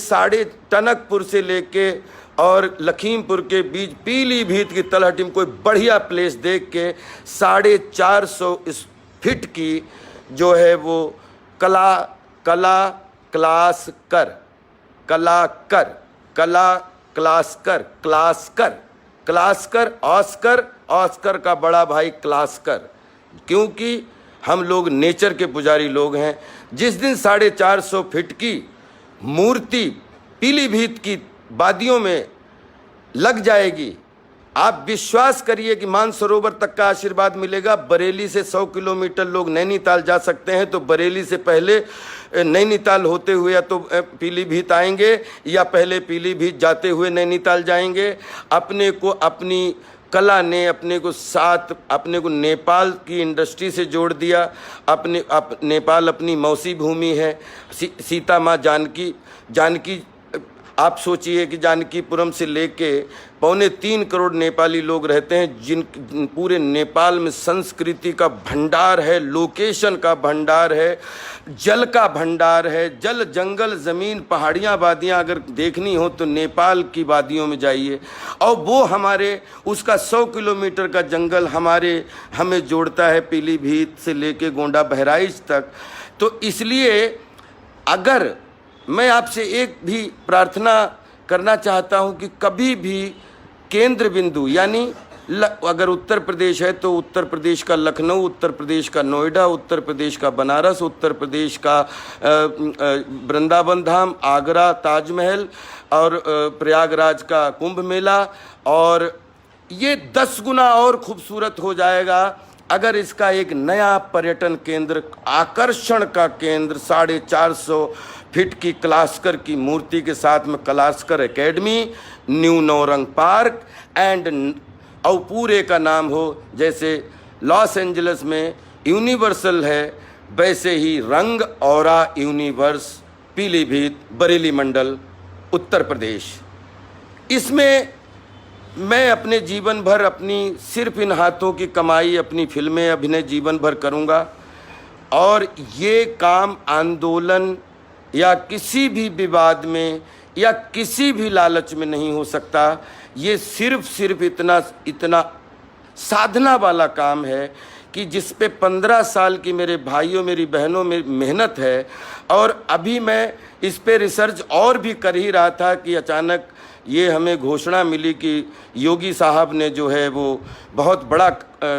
टनकपुर से लेके और लखीमपुर के बीच पीलीभीत की तलहटी में कोई बढ़िया प्लेस देख के 450 फीट की जो है वो ऑस्कर का बड़ा भाई क्लास्कर, क्योंकि हम लोग नेचर के पुजारी लोग हैं। जिस दिन 450 फीट की मूर्ति पीलीभीत की वादियों में लग जाएगी, आप विश्वास करिए कि मानसरोवर तक का आशीर्वाद मिलेगा। बरेली से 100 किलोमीटर लोग नैनीताल जा सकते हैं, तो बरेली से पहले नैनीताल होते हुए या तो पीलीभीत आएंगे, या पहले पीलीभीत जाते हुए नैनीताल जाएंगे। अपने को अपनी कला ने अपने को नेपाल की इंडस्ट्री से जोड़ दिया। नेपाल अपनी मौसी भूमि है। सीता माँ जानकी आप सोचिए कि जानकीपुरम से लेके 2.25 करोड़ नेपाली लोग रहते हैं, जिन पूरे नेपाल में संस्कृति का भंडार है, लोकेशन का भंडार है, जल का भंडार है। जल, जंगल, ज़मीन, पहाड़ियाँ, वादियाँ अगर देखनी हो तो नेपाल की वादियों में जाइए, और वो उसका 100 किलोमीटर का जंगल हमें जोड़ता है पीलीभीत से लेके गोंडा बहराइच तक। तो इसलिए अगर मैं आपसे एक भी प्रार्थना करना चाहता हूं कि कभी भी केंद्र बिंदु यानी अगर उत्तर प्रदेश है तो उत्तर प्रदेश का लखनऊ, उत्तर प्रदेश का नोएडा, उत्तर प्रदेश का बनारस, उत्तर प्रदेश का वृंदावन धाम, आगरा ताजमहल और प्रयागराज का कुंभ मेला, और ये 10 गुना और खूबसूरत हो जाएगा अगर इसका एक नया पर्यटन केंद्र, आकर्षण का केंद्र, 450 फीट की कलास्कर की मूर्ति के साथ में Kalaskar Academy, New Naurang Park and और पूरे का नाम हो जैसे लॉस एंजलिस में यूनिवर्सल है वैसे ही रंग औरा यूनिवर्स, पीलीभीत, बरेली मंडल, उत्तर प्रदेश। इसमें मैं अपने जीवन भर अपनी सिर्फ इन हाथों की कमाई, अपनी फिल्में, अभिनय जीवन भर करूँगा, और ये काम आंदोलन या किसी भी विवाद में या किसी भी लालच में नहीं हो सकता। ये सिर्फ इतना साधना वाला काम है कि जिस पे 15 साल की मेरे भाइयों मेरी बहनों में मेहनत है। और अभी मैं इस पे रिसर्च और भी कर ही रहा था कि अचानक ये हमें घोषणा मिली कि योगी साहब ने जो है वो बहुत बड़ा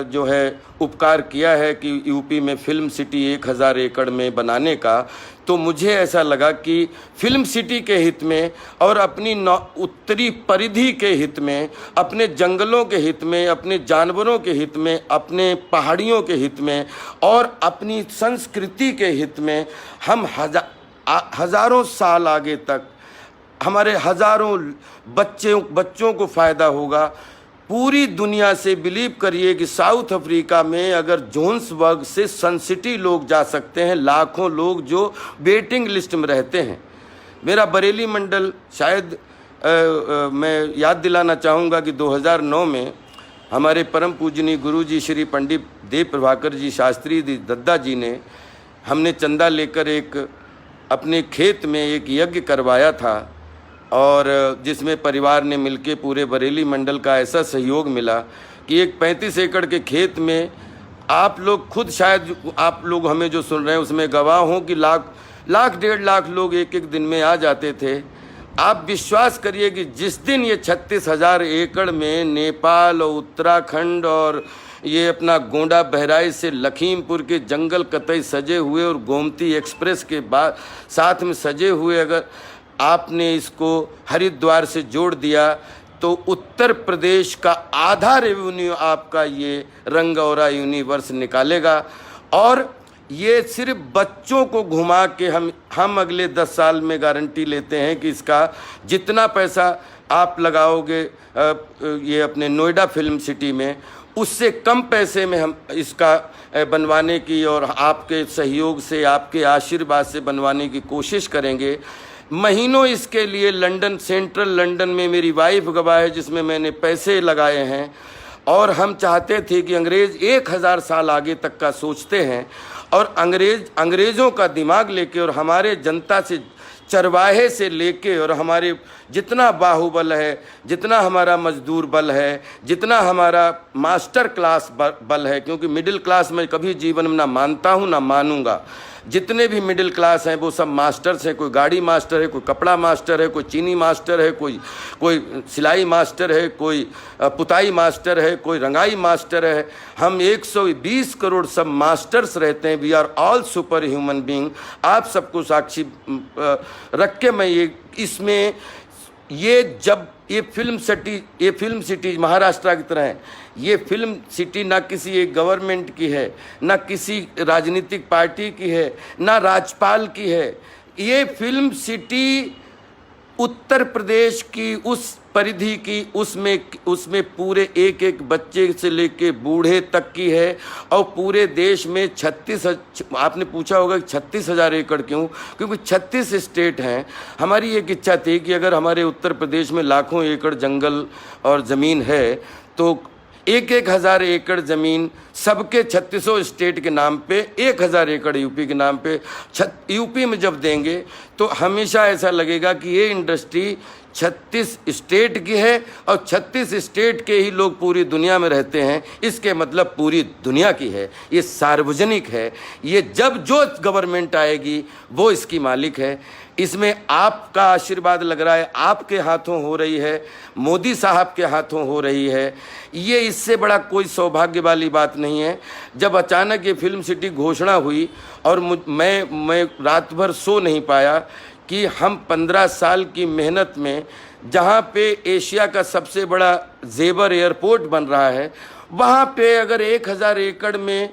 जो है उपकार किया है कि यूपी में फिल्म सिटी 1000 एकड़ में बनाने का। तो मुझे ऐसा लगा कि फिल्म सिटी के हित में और अपनी उत्तरी परिधि के हित में, अपने जंगलों के हित में, अपने जानवरों के हित में, अपने पहाड़ियों के हित में और अपनी संस्कृति के हित में हम हज़ारों साल आगे तक हमारे हज़ारों बच्चों को फ़ायदा होगा। पूरी दुनिया से बिलीव करिए कि साउथ अफ्रीका में अगर जोहान्सबर्ग से सन सिटी लोग जा सकते हैं, लाखों लोग जो वेटिंग लिस्ट में रहते हैं। मेरा बरेली मंडल शायद मैं याद दिलाना चाहूँगा कि 2009 में हमारे परम पूजनीय गुरु जी श्री पंडित देव प्रभाकर जी शास्त्री दद्दा जी ने, हमने चंदा लेकर एक अपने खेत में एक यज्ञ करवाया था, और जिसमें परिवार ने मिलके पूरे बरेली मंडल का ऐसा सहयोग मिला कि एक 35 एकड़ के खेत में आप लोग खुद, शायद आप लोग हमें जो सुन रहे हैं उसमें गवाह हों कि लाख 1.5 लाख लोग एक दिन में आ जाते थे। आप विश्वास करिए कि जिस दिन ये 36,000 एकड़ में नेपाल और उत्तराखंड और ये अपना गोंडा बहराइच से लखीमपुर के जंगल कतई सजे हुए और गोमती एक्सप्रेस के बाद साथ में सजे हुए अगर आपने इसको हरिद्वार से जोड़ दिया तो उत्तर प्रदेश का आधा रेवेन्यू आपका ये रंगौरा यूनिवर्स निकालेगा। और ये सिर्फ बच्चों को घुमा के हम अगले 10 साल में गारंटी लेते हैं कि इसका जितना पैसा आप लगाओगे ये अपने नोएडा फिल्म सिटी में, उससे कम पैसे में हम इसका बनवाने की और आपके सहयोग से, आपके आशीर्वाद से बनवाने की कोशिश करेंगे। महीनों इसके लिए लंदन, सेंट्रल लंदन में मेरी वाइफ गवाह है जिसमें मैंने पैसे लगाए हैं। और हम चाहते थे कि अंग्रेज़ 1000 साल आगे तक का सोचते हैं, और अंग्रेज़ों का दिमाग लेके और हमारे जनता से, चरवाहे से लेके और हमारे जितना बाहुबल है, जितना हमारा मजदूर बल है, जितना हमारा मास्टर क्लास बल है, क्योंकि मिडिल क्लास में कभी जीवन में ना मानता हूँ ना मानूंगा। जितने भी मिडिल क्लास हैं वो सब मास्टर्स हैं। कोई गाड़ी मास्टर है, कोई कपड़ा मास्टर है, कोई चीनी मास्टर है, कोई सिलाई मास्टर है, कोई पुताई मास्टर है, कोई रंगाई मास्टर है। हम 120 करोड़ सब मास्टर्स रहते हैं। We are all super human being. आप सबको साक्षी रख के मैं ये इसमें जब ये फिल्म सिटी महाराष्ट्र की तरह है। ये फिल्म सिटी ना किसी एक गवर्नमेंट की है, ना किसी राजनीतिक पार्टी की है, ना राज्यपाल की है। ये फिल्म सिटी उत्तर प्रदेश की उस परिधि की, उसमें पूरे एक बच्चे से लेके बूढ़े तक की है। और पूरे देश में 36, आपने पूछा होगा कि 36,000 एकड़ क्यों? क्योंकि 36 स्टेट हैं। हमारी एक इच्छा थी कि अगर हमारे उत्तर प्रदेश में लाखों एकड़ जंगल और ज़मीन है तो 1,000 एकड़ ज़मीन सबके 36 स्टेट के नाम पे, 1,000 एकड़ यूपी के नाम पे यूपी में जब देंगे तो हमेशा ऐसा लगेगा कि ये इंडस्ट्री 36 स्टेट की है और 36 स्टेट के ही लोग पूरी दुनिया में रहते हैं। इसके मतलब पूरी दुनिया की है, ये सार्वजनिक है। ये जब जो गवर्नमेंट आएगी वो इसकी मालिक है। इसमें आपका आशीर्वाद लग रहा है, आपके हाथों हो रही है, मोदी साहब के हाथों हो रही है। ये इससे बड़ा कोई सौभाग्य वाली बात नहीं है। जब अचानक ये फिल्म सिटी घोषणा हुई और मैं रात भर सो नहीं पाया कि हम 15 साल की मेहनत में जहाँ पे एशिया का सबसे बड़ा जेवर एयरपोर्ट बन रहा है, वहाँ पे अगर 1000 एकड़ में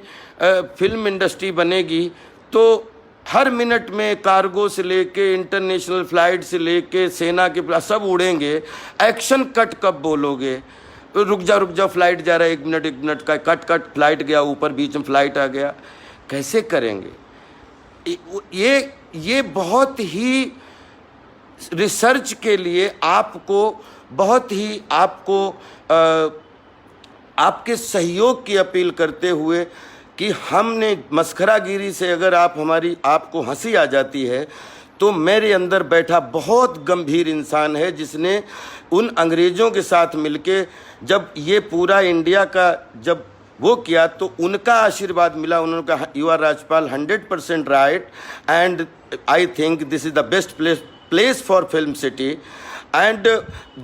फिल्म इंडस्ट्री बनेगी तो हर मिनट में कार्गो से लेके इंटरनेशनल फ्लाइट से लेके सेना के सब उड़ेंगे। एक्शन कट कब बोलोगे? रुक जा फ्लाइट जा रहा है, 1 मिनट का कट फ्लाइट गया ऊपर, बीच में फ्लाइट आ गया, कैसे करेंगे? ये बहुत ही रिसर्च के लिए आपके सहयोग की अपील करते हुए कि हमने मस्खरागिरी से अगर आपको हंसी आ जाती है तो मेरे अंदर बैठा बहुत गंभीर इंसान है जिसने उन अंग्रेज़ों के साथ मिलके जब ये पूरा इंडिया का जब वो किया तो उनका आशीर्वाद मिला। उन्होंने कहा you are Rajpal 100% right and I think this is the best place for film city. And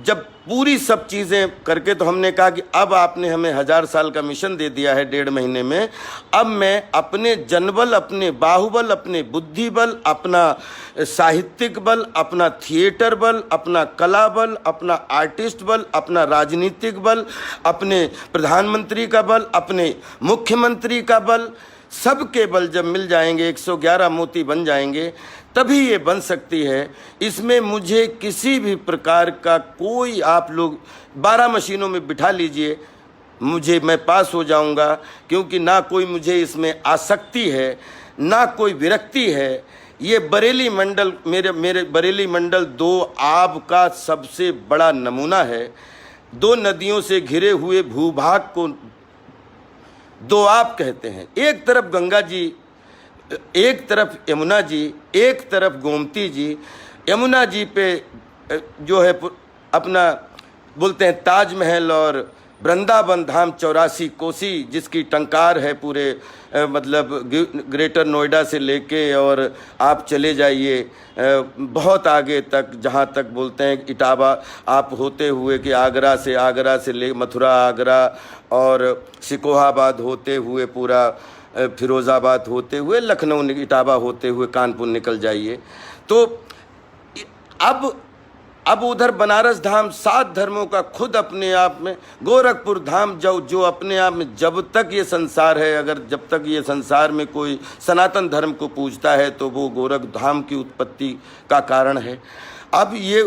जब पूरी सब चीज़ें करके तो हमने कहा कि अब आपने हमें 1000 साल का मिशन दे दिया है 1.5 महीने में, अब मैं अपने जनबल, अपने बाहुबल, अपने बुद्धि बल, अपना साहित्यिक बल, अपना थिएटर बल, अपना कला बल, अपना आर्टिस्ट बल, अपना राजनीतिक बल, अपने प्रधानमंत्री का बल, अपने मुख्यमंत्री का बल, सबके बल जब मिल जाएंगे, 111 मोती बन जाएंगे, तभी ये बन सकती है। इसमें मुझे किसी भी प्रकार का कोई, आप लोग 12 मशीनों में बिठा लीजिए, मैं पास हो जाऊंगा, क्योंकि ना कोई मुझे इसमें आसक्ति है, ना कोई विरक्ति है। ये बरेली मंडल, मेरे बरेली मंडल 2 आब का सबसे बड़ा नमूना है। 2 नदियों से घिरे हुए भूभाग को 2 आब कहते हैं। एक तरफ गंगा जी, एक तरफ यमुना जी, एक तरफ गोमती जी। यमुना जी पे जो है अपना बोलते हैं ताजमहल और वृंदावन धाम 84 कोसी जिसकी टंकार है पूरे मतलब ग्रेटर नोएडा से लेके और आप चले जाइए बहुत आगे तक, जहाँ तक बोलते हैं इटावा आप होते हुए कि आगरा से ले मथुरा, आगरा और सिकोहाबाद होते हुए पूरा फिरोज़ाबाद होते हुए लखनऊ, इटावा होते हुए कानपुर निकल जाइए। तो अब उधर बनारस धाम 7 धर्मों का खुद अपने आप में, गोरखपुर धाम जो अपने आप में, जब तक ये संसार है, जब तक ये संसार में कोई सनातन धर्म को पूजता है तो वो गोरख धाम की उत्पत्ति का कारण है। अब ये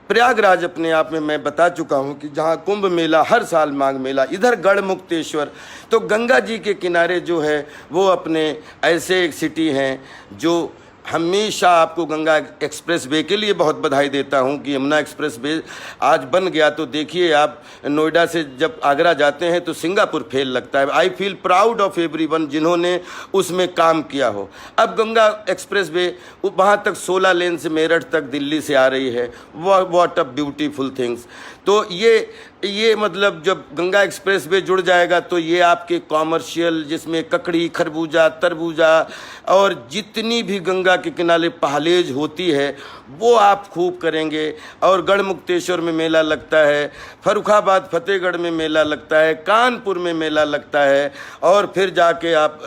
प्रयागराज अपने आप में मैं बता चुका हूँ कि जहाँ कुंभ मेला हर साल माघ मेला, इधर गढ़मुक्तेश्वर, तो गंगा जी के किनारे जो है वो अपने ऐसे एक सिटी हैं जो हमेशा आपको गंगा एक्सप्रेस वे के लिए बहुत बधाई देता हूं कि यमुना एक्सप्रेस वे आज बन गया। तो देखिए आप नोएडा से जब आगरा जाते हैं तो सिंगापुर फेल लगता है। I feel proud of everyone जिन्होंने उसमें काम किया हो। अब गंगा एक्सप्रेस वे वहाँ तक 16 लेन से मेरठ तक दिल्ली से आ रही है। What a beautiful things. तो ये मतलब जब गंगा एक्सप्रेस वे जुड़ जाएगा तो ये आपके कॉमर्शियल, जिसमें ककड़ी, खरबूजा, तरबूजा और जितनी भी गंगा के किनारे पहलेज होती है वो आप खूब करेंगे। और गढ़मुक्तेश्वर में मेला लगता है, फर्रुखाबाद फतेहगढ़ में मेला लगता है, कानपुर में मेला लगता है, और फिर जाके आप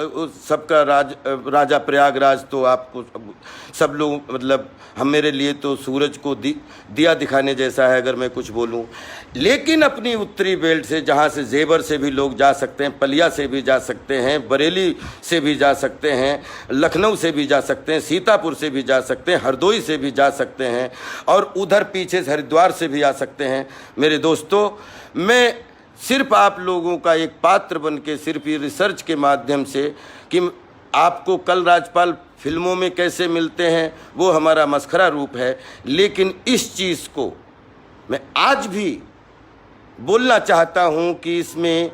सबका राजा प्रयागराज तो आपको सब लोग मतलब मेरे लिए तो सूरज को दिया दिखाने जैसा है अगर मैं कुछ बोलूं। लेकिन अपनी उत्तरी बेल्ट से, जहां से जेवर से भी लोग जा सकते हैं, पलिया से भी जा सकते हैं, बरेली से भी जा सकते हैं, लखनऊ से भी जा सकते हैं, सीतापुर से भी जा सकते हैं, हरदोई से भी जा सकते हैं, और उधर पीछे से हरिद्वार से भी आ सकते हैं। मेरे दोस्तों, मैं सिर्फ आप लोगों का एक पात्र बन के, सिर्फ ये रिसर्च के माध्यम से कि आपको कल राजपाल फिल्मों में कैसे मिलते हैं वो हमारा मस्खरा रूप है, लेकिन इस चीज़ को मैं आज भी बोलना चाहता हूं कि इसमें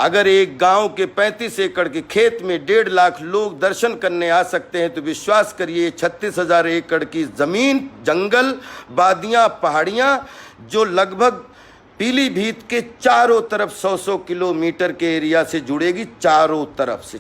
अगर एक गांव के 35 एकड़ के खेत में 1.5 लाख लोग दर्शन करने आ सकते हैं तो विश्वास करिए 36,000 एकड़ की ज़मीन, जंगल, वादियाँ, पहाड़ियाँ जो लगभग पीलीभीत के चारों तरफ 100-100 किलोमीटर के एरिया से जुड़ेगी, चारों तरफ से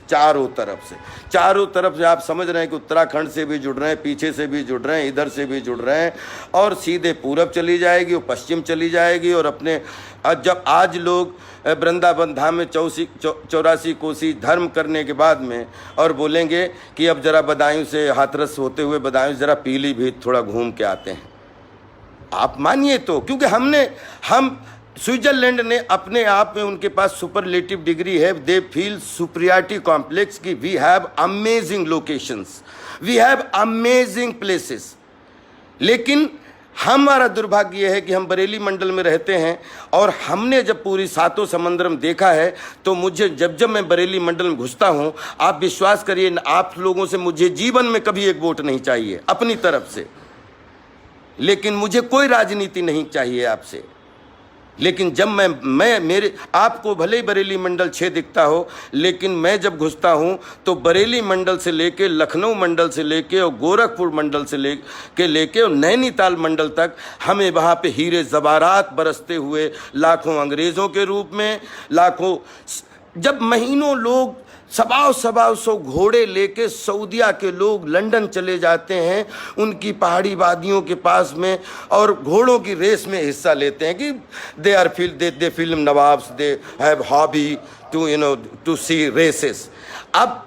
आप समझ रहे हैं कि उत्तराखंड से भी जुड़ रहे हैं, पीछे से भी जुड़ रहे हैं, इधर से भी जुड़ रहे हैं, और सीधे पूरब चली जाएगी और पश्चिम चली जाएगी। और अपने जब आज लोग वृंदावन धाम में 84 कोसी धर्म करने के बाद में और बोलेंगे कि अब जरा बदायूं से हाथरस होते हुए बदायूं जरा पीलीभीत थोड़ा घूम के आते हैं, आप मानिए तो, क्योंकि हम स्विट्जरलैंड ने अपने आप में उनके पास सुपरलेटिव डिग्री है, दे फील सुपीरियरिटी कॉम्प्लेक्स कि we have amazing locations, we have amazing places. लेकिन हमारा दुर्भाग्य यह है कि हम बरेली मंडल में रहते हैं और हमने जब पूरी सातों समंदर में देखा है, तो मुझे जब मैं बरेली मंडल में घुसता हूं, आप विश्वास करिए, आप लोगों से मुझे जीवन में कभी एक वोट नहीं चाहिए अपनी तरफ से, लेकिन मुझे कोई राजनीति नहीं चाहिए आपसे। लेकिन जब मैं मेरे आपको भले ही बरेली मंडल 6 दिखता हो, लेकिन मैं जब घुसता हूं तो बरेली मंडल से लेके लखनऊ मंडल से लेके और गोरखपुर मंडल से लेके और नैनीताल मंडल तक हमें वहां पे हीरे जवाहरात बरसते हुए, लाखों अंग्रेज़ों के रूप में, लाखों, जब महीनों लोग सवा सौ घोड़े लेके सऊदिया के लोग लंदन चले जाते हैं उनकी पहाड़ी वादियों के पास में, और घोड़ों की रेस में हिस्सा लेते हैं कि दे फिल्म नवाब्स, they have hobby to see races. अब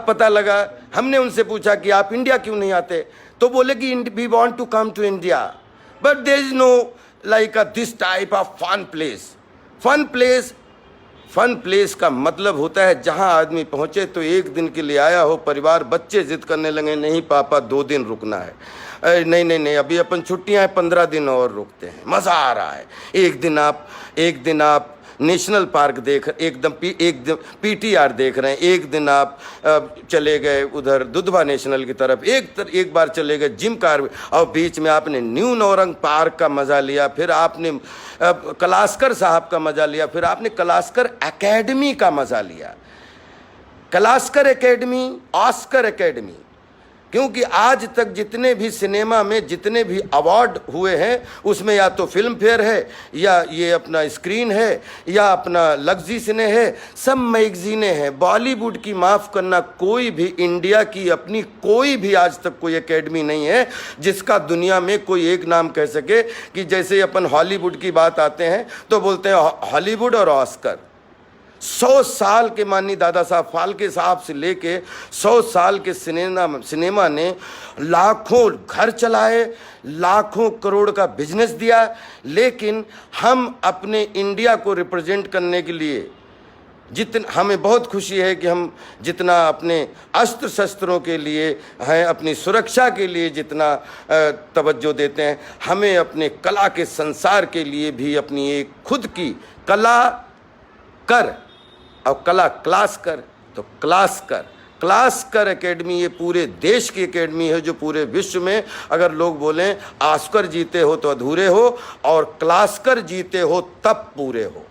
पता लगा, हमने उनसे पूछा कि आप इंडिया क्यों नहीं आते, तो बोले कि we want to come to India but there is no like this type of fun place का मतलब होता है जहां आदमी पहुंचे तो एक दिन के लिए आया हो, परिवार बच्चे जिद करने लगे, नहीं पापा 2 दिन रुकना है, नहीं अभी अपन छुट्टियां हैं, 15 दिन और रुकते हैं, मज़ा आ रहा है। एक दिन आप नेशनल पार्क एकदम PTR देख रहे हैं, एक दिन आप चले गए उधर दुधवा नेशनल की तरफ, एक बार चले गए जिम कार, और बीच में आपने न्यू नौरंग पार्क का मज़ा लिया, फिर आपने कलास्कर साहब का मज़ा लिया, फिर आपने कलास्कर एकेडमी का मज़ा लिया। कलास्कर एकेडमी, ऑस्कर एकेडमी, क्योंकि आज तक जितने भी सिनेमा में जितने भी अवार्ड हुए हैं उसमें या तो फिल्म फेयर है, या ये अपना स्क्रीन है, या अपना लग्जी सिने है, सब मैगजीनें हैं। बॉलीवुड की माफ़ करना, कोई भी इंडिया की अपनी कोई भी आज तक कोई एकेडमी नहीं है जिसका दुनिया में कोई एक नाम कह सके कि जैसे अपन हॉलीवुड की बात आते हैं तो बोलते हैं हॉलीवुड और ऑस्कर। 100 साल के माननीय दादा साहब फाल्के साहब से लेके 100 साल के सिनेमा ने लाखों घर चलाए, लाखों करोड़ का बिजनेस दिया, लेकिन हम अपने इंडिया को रिप्रेजेंट करने के लिए हमें बहुत खुशी है कि हम जितना अपने अस्त्र शस्त्रों के लिए हैं, अपनी सुरक्षा के लिए जितना तवज्जो देते हैं, हमें अपने कला के संसार के लिए भी अपनी एक खुद की कला कर और कला क्लास कर, तो क्लास कर एकेडमी ये पूरे देश की एकेडमी है जो पूरे विश्व में अगर लोग बोलें ऑस्कर जीते हो तो अधूरे हो और क्लास कर जीते हो तब पूरे हो।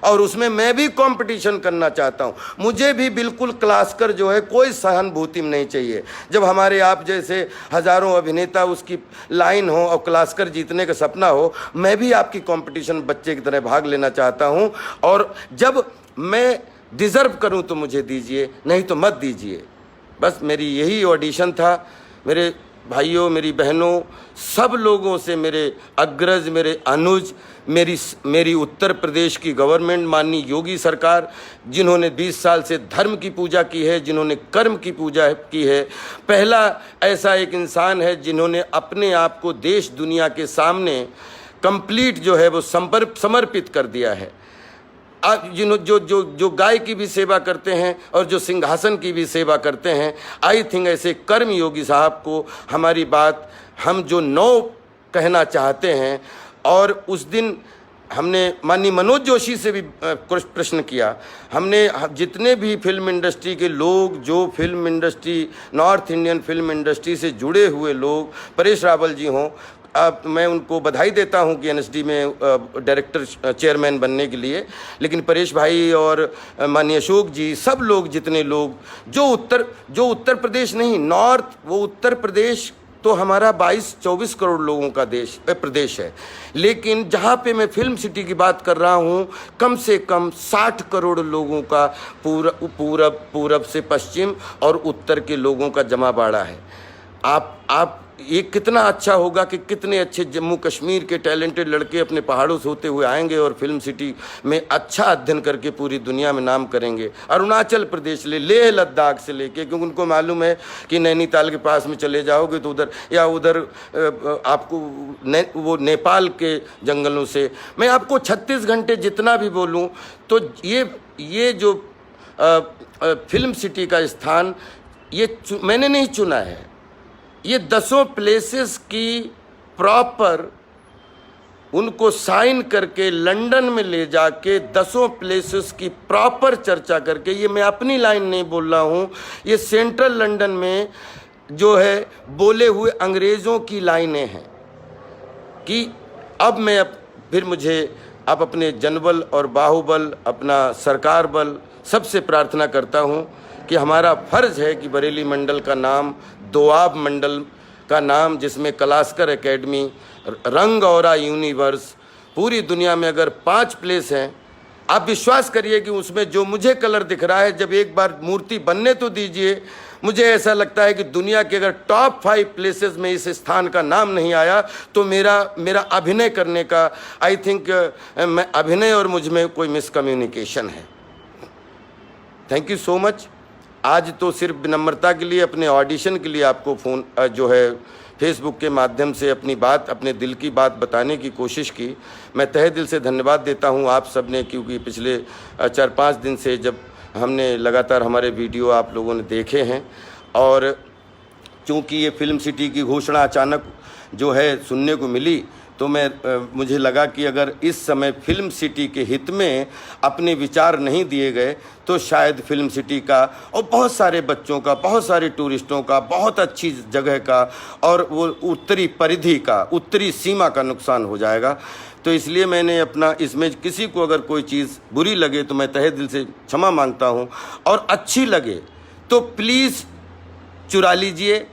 और उसमें मैं भी कंपटीशन करना चाहता हूँ, मुझे भी बिल्कुल क्लास कर जो है कोई सहानुभूति नहीं चाहिए। जब हमारे आप जैसे हज़ारों अभिनेता उसकी लाइन हो और क्लास कर जीतने का सपना हो, मैं भी आपकी कंपटीशन बच्चे की तरह भाग लेना चाहता हूँ, और जब मैं डिज़र्व करूं तो मुझे दीजिए, नहीं तो मत दीजिए। बस मेरी यही ऑडिशन था। मेरे भाइयों, मेरी बहनों, सब लोगों से, मेरे अग्रज, मेरे अनुज, मेरी उत्तर प्रदेश की गवर्नमेंट, माननीय योगी सरकार, जिन्होंने 20 साल से धर्म की पूजा की है, जिन्होंने कर्म की पूजा की है, पहला ऐसा एक इंसान है जिन्होंने अपने आप को देश दुनिया के सामने कंप्लीट जो है वो समर्पित कर दिया है। जो गाय की भी सेवा करते हैं और जो सिंहासन की भी सेवा करते हैं, आई थिंक ऐसे कर्म योगी साहब को हमारी बात हम जो नो कहना चाहते हैं। और उस दिन हमने माननीय मनोज जोशी से भी प्रश्न किया, हमने जितने भी फिल्म इंडस्ट्री के लोग, जो film industry, north Indian film industry से जुड़े हुए लोग, परेश रावल जी हों, मैं उनको बधाई देता हूं कि NSD में डायरेक्टर चेयरमैन बनने के लिए, लेकिन परेश भाई और माननीय अशोक जी, सब लोग, जितने लोग जो उत्तर प्रदेश नहीं, नॉर्थ, वो उत्तर प्रदेश तो हमारा 22-24 करोड़ लोगों का प्रदेश है। लेकिन जहाँ पे मैं फिल्म सिटी की बात कर रहा हूँ, कम से कम 60 करोड़ लोगों का पूरब से पश्चिम और उत्तर के लोगों का जमाबाड़ा है। आप ये कितना अच्छा होगा कि कितने अच्छे जम्मू कश्मीर के टैलेंटेड लड़के अपने पहाड़ों से होते हुए आएंगे और फिल्म सिटी में अच्छा अध्ययन करके पूरी दुनिया में नाम करेंगे। अरुणाचल प्रदेश लेह लद्दाख से लेके, क्योंकि उनको मालूम है कि नैनीताल के पास में चले जाओगे तो उधर आपको वो नेपाल के जंगलों से, मैं आपको 36 घंटे जितना भी बोलूँ तो ये जो फिल्म सिटी का स्थान ये मैंने नहीं चुना है। ये 10 प्लेसेस की प्रॉपर उनको साइन करके लंदन में ले जाके 10 प्लेसेस की प्रॉपर चर्चा करके, ये मैं अपनी लाइन नहीं बोल रहा हूँ, ये सेंट्रल लंदन में जो है बोले हुए अंग्रेज़ों की लाइनें हैं कि फिर मुझे अब अपने जनबल और बाहुबल, अपना सरकार बल, सबसे प्रार्थना करता हूँ कि हमारा फ़र्ज़ है कि बरेली मंडल का नाम दोआब मंडल का नाम, जिसमें कलास्कर एकेडमी, रंग औरा यूनिवर्स, पूरी दुनिया में अगर 5 प्लेस हैं, आप विश्वास करिए कि उसमें जो मुझे कलर दिख रहा है, जब एक बार मूर्ति बनने तो दीजिए, मुझे ऐसा लगता है कि दुनिया के अगर टॉप 5 प्लेसेस में इस स्थान का नाम नहीं आया तो मेरा अभिनय करने का, आई थिंक मैं अभिनय और मुझ में कोई मिसकम्युनिकेशन है। Thank you so much. आज तो सिर्फ विनम्रता के लिए, अपने ऑडिशन के लिए आपको फ़ोन जो है फेसबुक के माध्यम से अपने दिल की बात बताने की कोशिश की। मैं तहे दिल से धन्यवाद देता हूं आप सब ने, क्योंकि पिछले 4-5 दिन से जब हमने लगातार हमारे वीडियो आप लोगों ने देखे हैं, और चूँकि ये फिल्म सिटी की घोषणा अचानक जो है सुनने को मिली, तो मुझे लगा कि अगर इस समय फिल्म सिटी के हित में अपने विचार नहीं दिए गए तो शायद फिल्म सिटी का और बहुत सारे बच्चों का, बहुत सारे टूरिस्टों का, बहुत अच्छी जगह का और वो उत्तरी परिधि का, उत्तरी सीमा का नुकसान हो जाएगा। तो इसलिए मैंने इसमें किसी को अगर कोई चीज़ बुरी लगे तो मैं तहे दिल से क्षमा मांगता हूँ, और अच्छी लगे तो प्लीज़ चुरा लीजिए।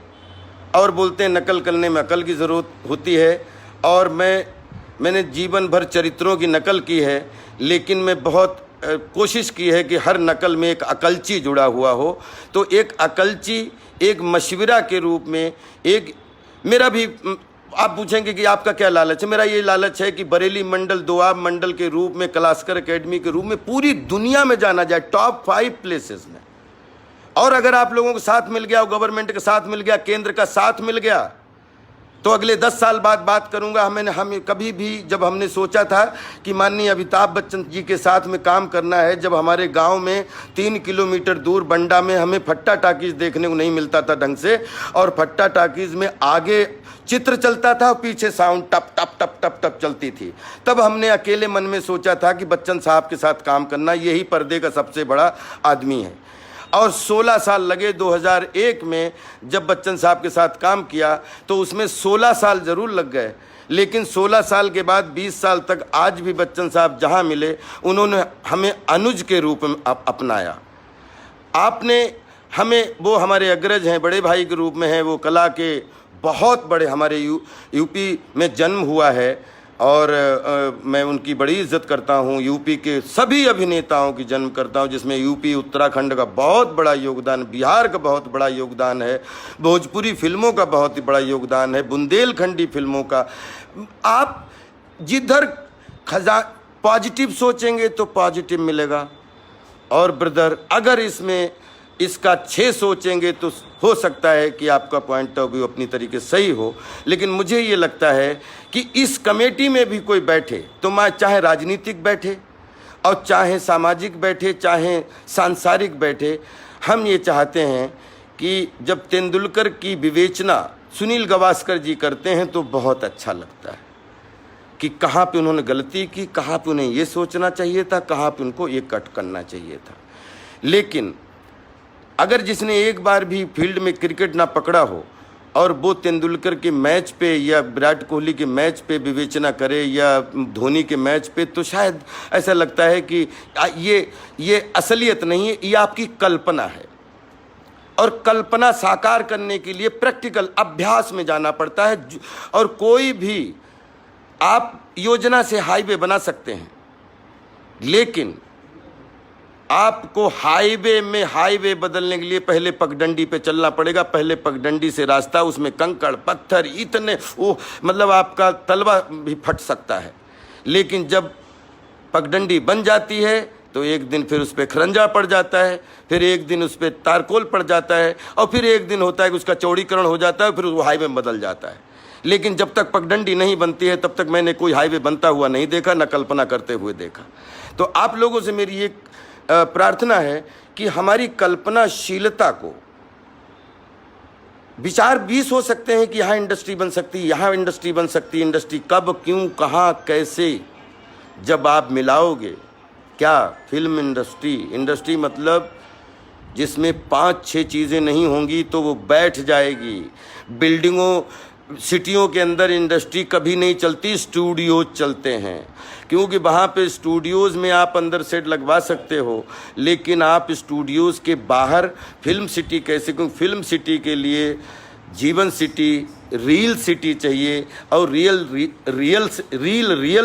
और बोलते हैं नकल करने में अकल की ज़रूरत होती है, और मैंने जीवन भर चरित्रों की नकल की है, लेकिन मैं बहुत कोशिश की है कि हर नकल में एक अकलची जुड़ा हुआ हो। तो एक अकलची, एक मशवरा के रूप में, एक मेरा भी, आप पूछेंगे कि आपका क्या लालच है, मेरा ये लालच है कि बरेली मंडल दोआब मंडल के रूप में, कलास्कर एकेडमी के रूप में पूरी दुनिया में जाना जाए, टॉप 5 प्लेसेस में। और अगर आप लोगों को साथ मिल गया, गवर्नमेंट का साथ मिल गया, केंद्र का साथ मिल गया, तो अगले 10 साल बाद बात करूंगा। हमें कभी भी जब हमने सोचा था कि माननीय अमिताभ बच्चन जी के साथ में काम करना है, जब हमारे गांव में 3 किलोमीटर दूर बंडा में हमें फट्टा टाकीज देखने को नहीं मिलता था ढंग से, और फट्टा टाकीज में आगे चित्र चलता था और पीछे साउंड टप टप टप टप टप चलती थी, तब हमने अकेले मन में सोचा था कि बच्चन साहब के साथ काम करना, यही पर्दे का सबसे बड़ा आदमी है। और 16 साल लगे 2001 में जब बच्चन साहब के साथ काम किया, तो उसमें 16 साल ज़रूर लग गए, लेकिन 16 साल के बाद 20 साल तक आज भी बच्चन साहब जहाँ मिले उन्होंने हमें अनुज के रूप में अपनाया। आपने हमें, वो हमारे अग्रज हैं, बड़े भाई के रूप में हैं, वो कला के बहुत बड़े, हमारे यूपी में जन्म हुआ है, और मैं उनकी बड़ी इज्जत करता हूँ। यूपी के सभी अभिनेताओं की जन्म करता हूँ, जिसमें यूपी उत्तराखंड का बहुत बड़ा योगदान, बिहार का बहुत बड़ा योगदान है, भोजपुरी फिल्मों का बहुत ही बड़ा योगदान है, बुंदेलखंडी फिल्मों का। आप जिधर पॉजिटिव सोचेंगे तो पॉजिटिव मिलेगा, और ब्रदर अगर इसका 6 सोचेंगे तो हो सकता है कि आपका पॉइंट ऑफ व्यू अपनी तरीके सही हो। लेकिन मुझे ये लगता है कि इस कमेटी में भी कोई बैठे, तो मैं चाहे राजनीतिक बैठे और चाहे सामाजिक बैठे, चाहे सांसारिक बैठे, हम ये चाहते हैं कि जब तेंदुलकर की विवेचना सुनील गावस्कर जी करते हैं तो बहुत अच्छा लगता है कि कहाँ पे उन्होंने गलती की, कहाँ पे उन्हें ये सोचना चाहिए था, कहाँ पे उनको ये कट करना चाहिए था। लेकिन अगर जिसने एक बार भी फील्ड में क्रिकेट ना पकड़ा हो और वो तेंदुलकर के मैच पे या विराट कोहली के मैच पे विवेचना करे या धोनी के मैच पे, तो शायद ऐसा लगता है कि ये असलियत नहीं है, ये आपकी कल्पना है। और कल्पना साकार करने के लिए प्रैक्टिकल अभ्यास में जाना पड़ता है। और कोई भी आप योजना से हाईवे बना सकते हैं, लेकिन आपको हाईवे में हाईवे बदलने के लिए पहले पगडंडी पे चलना पड़ेगा। पहले पगडंडी से रास्ता, उसमें कंकड़ पत्थर इतने, वो मतलब आपका तलवा भी फट सकता है। लेकिन जब पगडंडी बन जाती है तो एक दिन फिर उस पर खरंजा पड़ जाता है, फिर एक दिन उस पर तारकोल पड़ जाता है, और फिर एक दिन होता है कि उसका चौड़ीकरण हो जाता है, फिर वो हाईवे में बदल जाता है। लेकिन जब तक पगडंडी नहीं बनती है तब तक मैंने कोई हाईवे बनता हुआ नहीं देखा, न कल्पना करते हुए देखा। तो आप लोगों से मेरी एक प्रार्थना है कि हमारी कल्पनाशीलता को, विचार 20 हो सकते हैं कि यहाँ इंडस्ट्री बन सकती है, यहाँ इंडस्ट्री बन सकती है। इंडस्ट्री कब, क्यों, कहाँ, कैसे, जब आप मिलाओगे, क्या फिल्म इंडस्ट्री मतलब जिसमें 5-6 चीज़ें नहीं होंगी तो वो बैठ जाएगी। बिल्डिंगों, सिटियों के अंदर इंडस्ट्री कभी नहीं चलती, स्टूडियोज चलते हैं, क्योंकि वहाँ पे स्टूडियोज़ में आप अंदर सेट लगवा सकते हो, लेकिन आप स्टूडियोज़ के बाहर फिल्म सिटी कैसे, क्योंकि फिल्म सिटी के लिए जीवन सिटी, रियल सिटी चाहिए, और रियल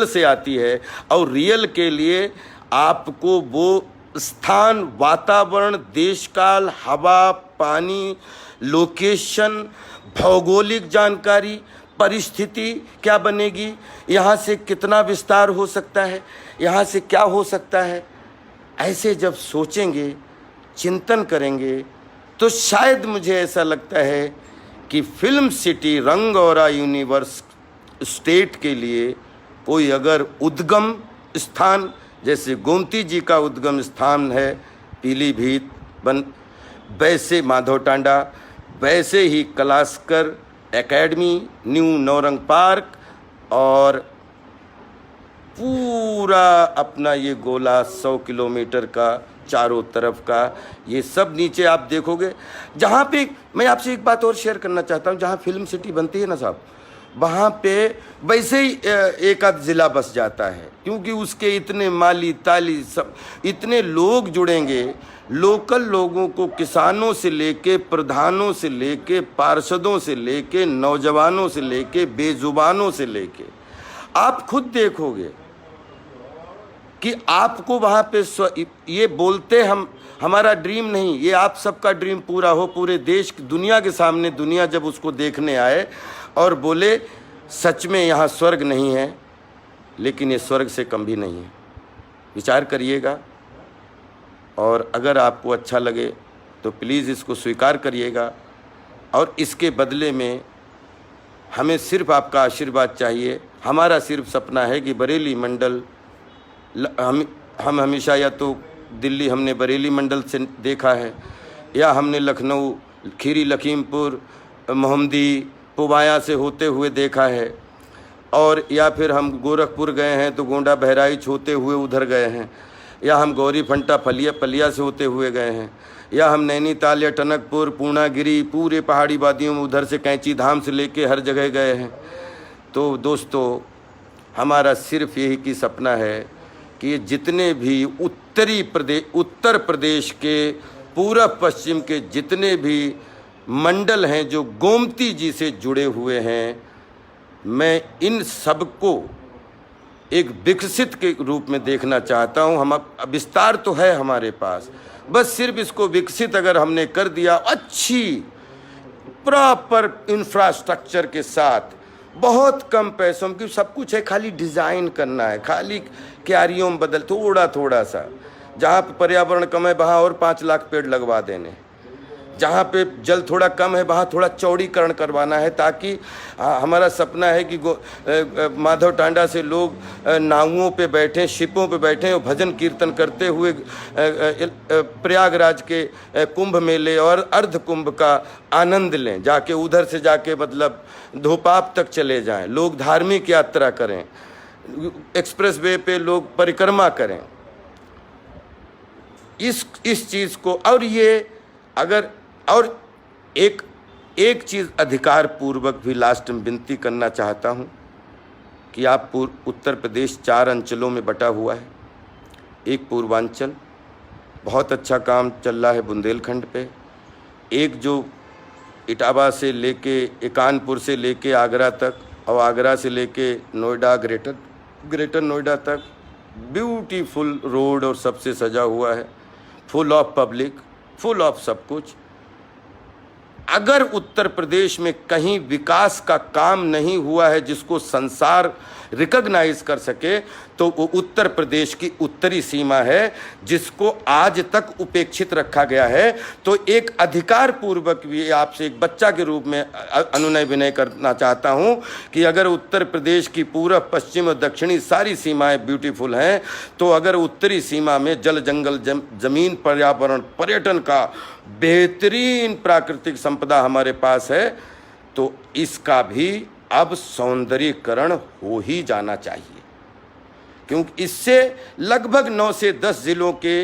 से आती है, और रियल के लिए आपको वो स्थान, वातावरण, देश काल, हवा, पानी, लोकेशन, भौगोलिक जानकारी, परिस्थिति क्या बनेगी, यहाँ से कितना विस्तार हो सकता है, यहाँ से क्या हो सकता है, ऐसे जब सोचेंगे, चिंतन करेंगे, तो शायद मुझे ऐसा लगता है कि फिल्म सिटी, रंगौरा यूनिवर्स स्टेट के लिए कोई अगर उद्गम स्थान, जैसे गोमती जी का उद्गम स्थान है पीलीभीत, वैसे माधवटांडा, वैसे ही कलास्कर एकेडमी, न्यू नौरंग पार्क, और पूरा अपना ये गोला 100 किलोमीटर का चारों तरफ का, ये सब नीचे आप देखोगे। जहाँ पे मैं आपसे एक बात और शेयर करना चाहता हूँ, जहाँ फिल्म सिटी बनती है ना साहब, वहाँ पे वैसे ही एक आध ज़िला बस जाता है, क्योंकि उसके इतने माली ताली सब, इतने लोग जुड़ेंगे, लोकल लोगों को, किसानों से लेके, प्रधानों से लेके, पार्षदों से लेके, नौजवानों से लेके, बेजुबानों से लेके, आप खुद देखोगे कि आपको वहाँ पे ये बोलते हम, हमारा ड्रीम नहीं, ये आप सबका ड्रीम पूरा हो, पूरे देश, दुनिया के सामने, दुनिया जब उसको देखने आए और बोले सच में यहाँ स्वर्ग नहीं है, लेकिन ये स्वर्ग से कम भी नहीं है। विचार करिएगा, और अगर आपको अच्छा लगे तो प्लीज़ इसको स्वीकार करिएगा, और इसके बदले में हमें सिर्फ आपका आशीर्वाद चाहिए। हमारा सिर्फ सपना है कि बरेली मंडल, हम हमेशा, या तो दिल्ली हमने बरेली मंडल से देखा है, या हमने लखनऊ, खीरी, लखीमपुर, मोहम्मदी, पुबाया से होते हुए देखा है, और या फिर हम गोरखपुर गए हैं तो गोंडा बहराइच होते हुए उधर गए हैं, या हम गौरी फंटा पलिया से होते हुए गए हैं, या हम नैनीताल या टनकपुर, पूर्णागिरी, पूरे पहाड़ी वादियों में उधर से कैंची धाम से लेके हर जगह गए हैं। तो दोस्तों, हमारा सिर्फ यही की सपना है कि जितने भी उत्तर प्रदेश के पूरब पश्चिम के जितने भी मंडल हैं जो गोमती जी से जुड़े हुए हैं, मैं इन सबको एक विकसित के रूप में देखना चाहता हूं। हम विस्तार तो है हमारे पास, बस सिर्फ इसको विकसित अगर हमने कर दिया, अच्छी प्रॉपर इंफ्रास्ट्रक्चर के साथ, बहुत कम पैसों की, सब कुछ है, खाली डिज़ाइन करना है, खाली क्यारियों में बदल थोड़ा सा, जहाँ पे पर्यावरण कम है वहाँ और 5 लाख पेड़ लगवा देने, जहाँ पे जल थोड़ा कम है वहाँ थोड़ा चौड़ीकरण करवाना है, ताकि हमारा सपना है कि माधवटांडा से लोग नावों पे बैठें, शिपों पे बैठें और भजन कीर्तन करते हुए प्रयागराज के कुंभ मेले और अर्ध कुंभ का आनंद लें, जाके उधर से जाके मतलब धोपाप तक चले जाएं, लोग धार्मिक यात्रा करें, एक्सप्रेस वे पे लोग परिक्रमा करें, इस चीज़ को। और ये अगर, और एक चीज़ अधिकार पूर्वक भी लास्ट में विनती करना चाहता हूँ कि आप उत्तर प्रदेश 4 अंचलों में बटा हुआ है। एक पूर्वांचल, बहुत अच्छा काम चल रहा है बुंदेलखंड पे, एक जो इटावा से लेके कानपुर से लेके आगरा तक और आगरा से लेके नोएडा ग्रेटर नोएडा तक ब्यूटीफुल रोड और सबसे सजा हुआ है, full of public, full of सब कुछ। अगर उत्तर प्रदेश में कहीं विकास का काम नहीं हुआ है जिसको संसार रिकॉग्नाइज कर सके, तो वो उत्तर प्रदेश की उत्तरी सीमा है जिसको आज तक उपेक्षित रखा गया है। तो एक अधिकार पूर्वक भी आपसे एक बच्चा के रूप में अनुनय विनय करना चाहता हूं कि अगर उत्तर प्रदेश की पूर्व पश्चिम और दक्षिणी सारी सीमाएं ब्यूटीफुल हैं, तो अगर उत्तरी सीमा में जल जंगल जमीन पर्यावरण पर्यटन का बेहतरीन प्राकृतिक संपदा हमारे पास है, तो इसका भी अब सौंदर्यीकरण हो ही जाना चाहिए। क्योंकि इससे लगभग 9 से 10 जिलों के,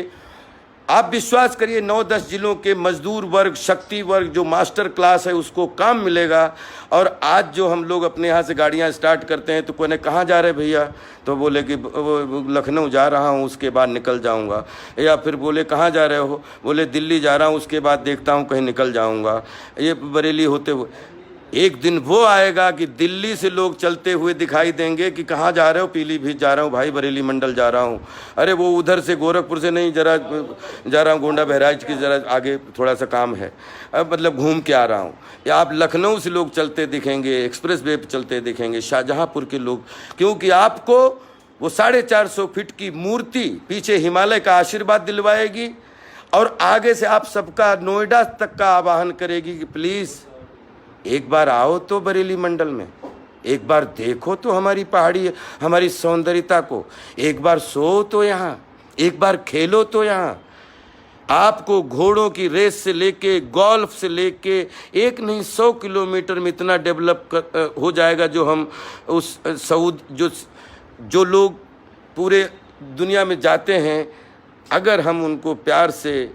आप विश्वास करिए 9-10 जिलों के मजदूर वर्ग, शक्ति वर्ग जो मास्टर क्लास है उसको काम मिलेगा। और आज जो हम लोग अपने यहाँ से गाड़ियाँ स्टार्ट करते हैं तो कोई ने कहाँ जा रहे भैया, तो बोले कि लखनऊ जा रहा हूँ उसके बाद निकल जाऊँगा, या फिर बोले कहाँ जा रहे हो, बोले दिल्ली जा रहा हूँ उसके बाद देखता हूँ कहीं निकल जाऊँगा। ये बरेली होते हुए एक दिन वो आएगा कि दिल्ली से लोग चलते हुए दिखाई देंगे कि कहाँ जा रहे हो, पीलीभीत जा रहा हूँ भाई, बरेली मंडल जा रहा हूँ। अरे वो उधर से गोरखपुर से नहीं, जरा जा रहा हूँ गोंडा बहराइच की जरा आगे थोड़ा सा काम है, अब मतलब घूम के आ रहा हूँ। या आप लखनऊ से लोग चलते दिखेंगे, एक्सप्रेस वे पर चलते दिखेंगे, शाहजहाँपुर के लोग, क्योंकि आपको वो 450 फीट की मूर्ति पीछे हिमालय का आशीर्वाद दिलवाएगी और आगे से आप सबका नोएडा तक का आह्वान करेगी कि प्लीज़ एक बार आओ तो बरेली मंडल में, एक बार देखो तो हमारी पहाड़ी, हमारी सौंदर्यता को, एक बार सो तो यहाँ, एक बार खेलो तो यहाँ। आपको घोड़ों की रेस से लेके गोल्फ से लेके एक नहीं 100 किलोमीटर में इतना डेवलप हो जाएगा जो हम उस जो लोग पूरे दुनिया में जाते हैं, अगर हम उनको प्यार से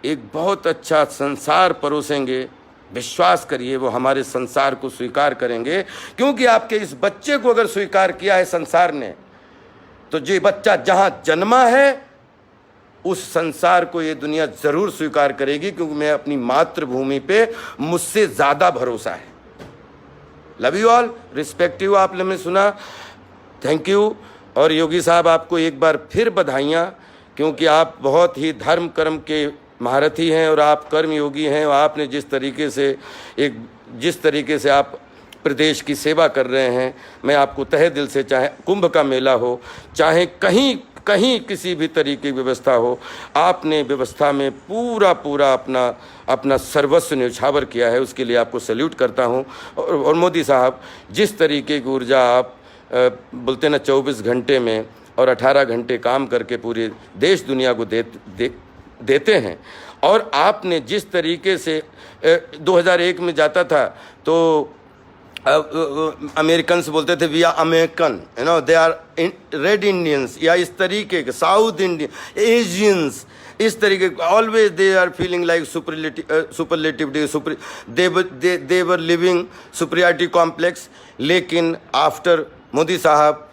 एक बहुत अच्छा संसार परोसेंगे, विश्वास करिए वो हमारे संसार को स्वीकार करेंगे। क्योंकि आपके इस बच्चे को अगर स्वीकार किया है संसार ने, तो जो बच्चा जहां जन्मा है उस संसार को ये दुनिया जरूर स्वीकार करेगी, क्योंकि मैं अपनी मातृभूमि पे मुझसे ज्यादा भरोसा है। Love you all, respect you. आपने सुना, थैंक यू। और योगी साहब आपको एक बार फिर बधाइयाँ, क्योंकि आप बहुत ही धर्म कर्म के महारथी हैं और आप कर्मयोगी हैं। और आपने जिस तरीके से आप प्रदेश की सेवा कर रहे हैं, मैं आपको तहे दिल से, चाहे कुंभ का मेला हो, चाहे कहीं किसी भी तरीके की व्यवस्था हो, आपने व्यवस्था में पूरा अपना सर्वस्व न्यौछावर किया है, उसके लिए आपको सैल्यूट करता हूं। और मोदी साहब, जिस तरीके की ऊर्जा आप बोलते ना 24 घंटे में और 18 घंटे काम करके पूरे देश दुनिया को देते हैं, और आपने जिस तरीके से 2001 में जाता था तो अमेरिकन बोलते थे we are American, you know, they are red Indians, या इस तरीके के साउथ इंडियन एशियंस, इस तरीके always they are feeling like superlative, they were living superiority complex. लेकिन आफ्टर मोदी साहब,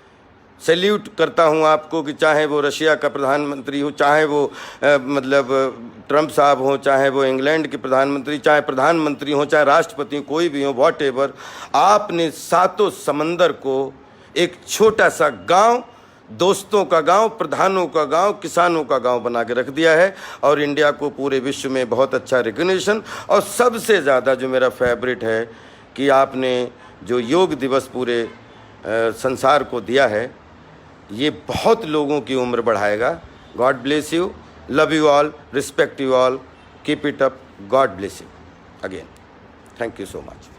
सैल्यूट करता हूं आपको कि चाहे वो रशिया का प्रधानमंत्री हो, चाहे वो मतलब ट्रंप साहब हो, चाहे वो इंग्लैंड के प्रधानमंत्री, चाहे प्रधानमंत्री हो, चाहे राष्ट्रपति, कोई भी हो, वॉट एवर, आपने सातों समंदर को एक छोटा सा गांव, दोस्तों का गांव, प्रधानों का गांव, किसानों का गांव बना के रख दिया है। और इंडिया को पूरे विश्व में बहुत अच्छा रिकग्निशन, और सबसे ज़्यादा जो मेरा फेवरेट है कि आपने जो योग दिवस पूरे संसार को दिया है, ये बहुत लोगों की उम्र बढ़ाएगा। God bless you, love you all, respect you all, keep it up, God bless you again, thank you so much.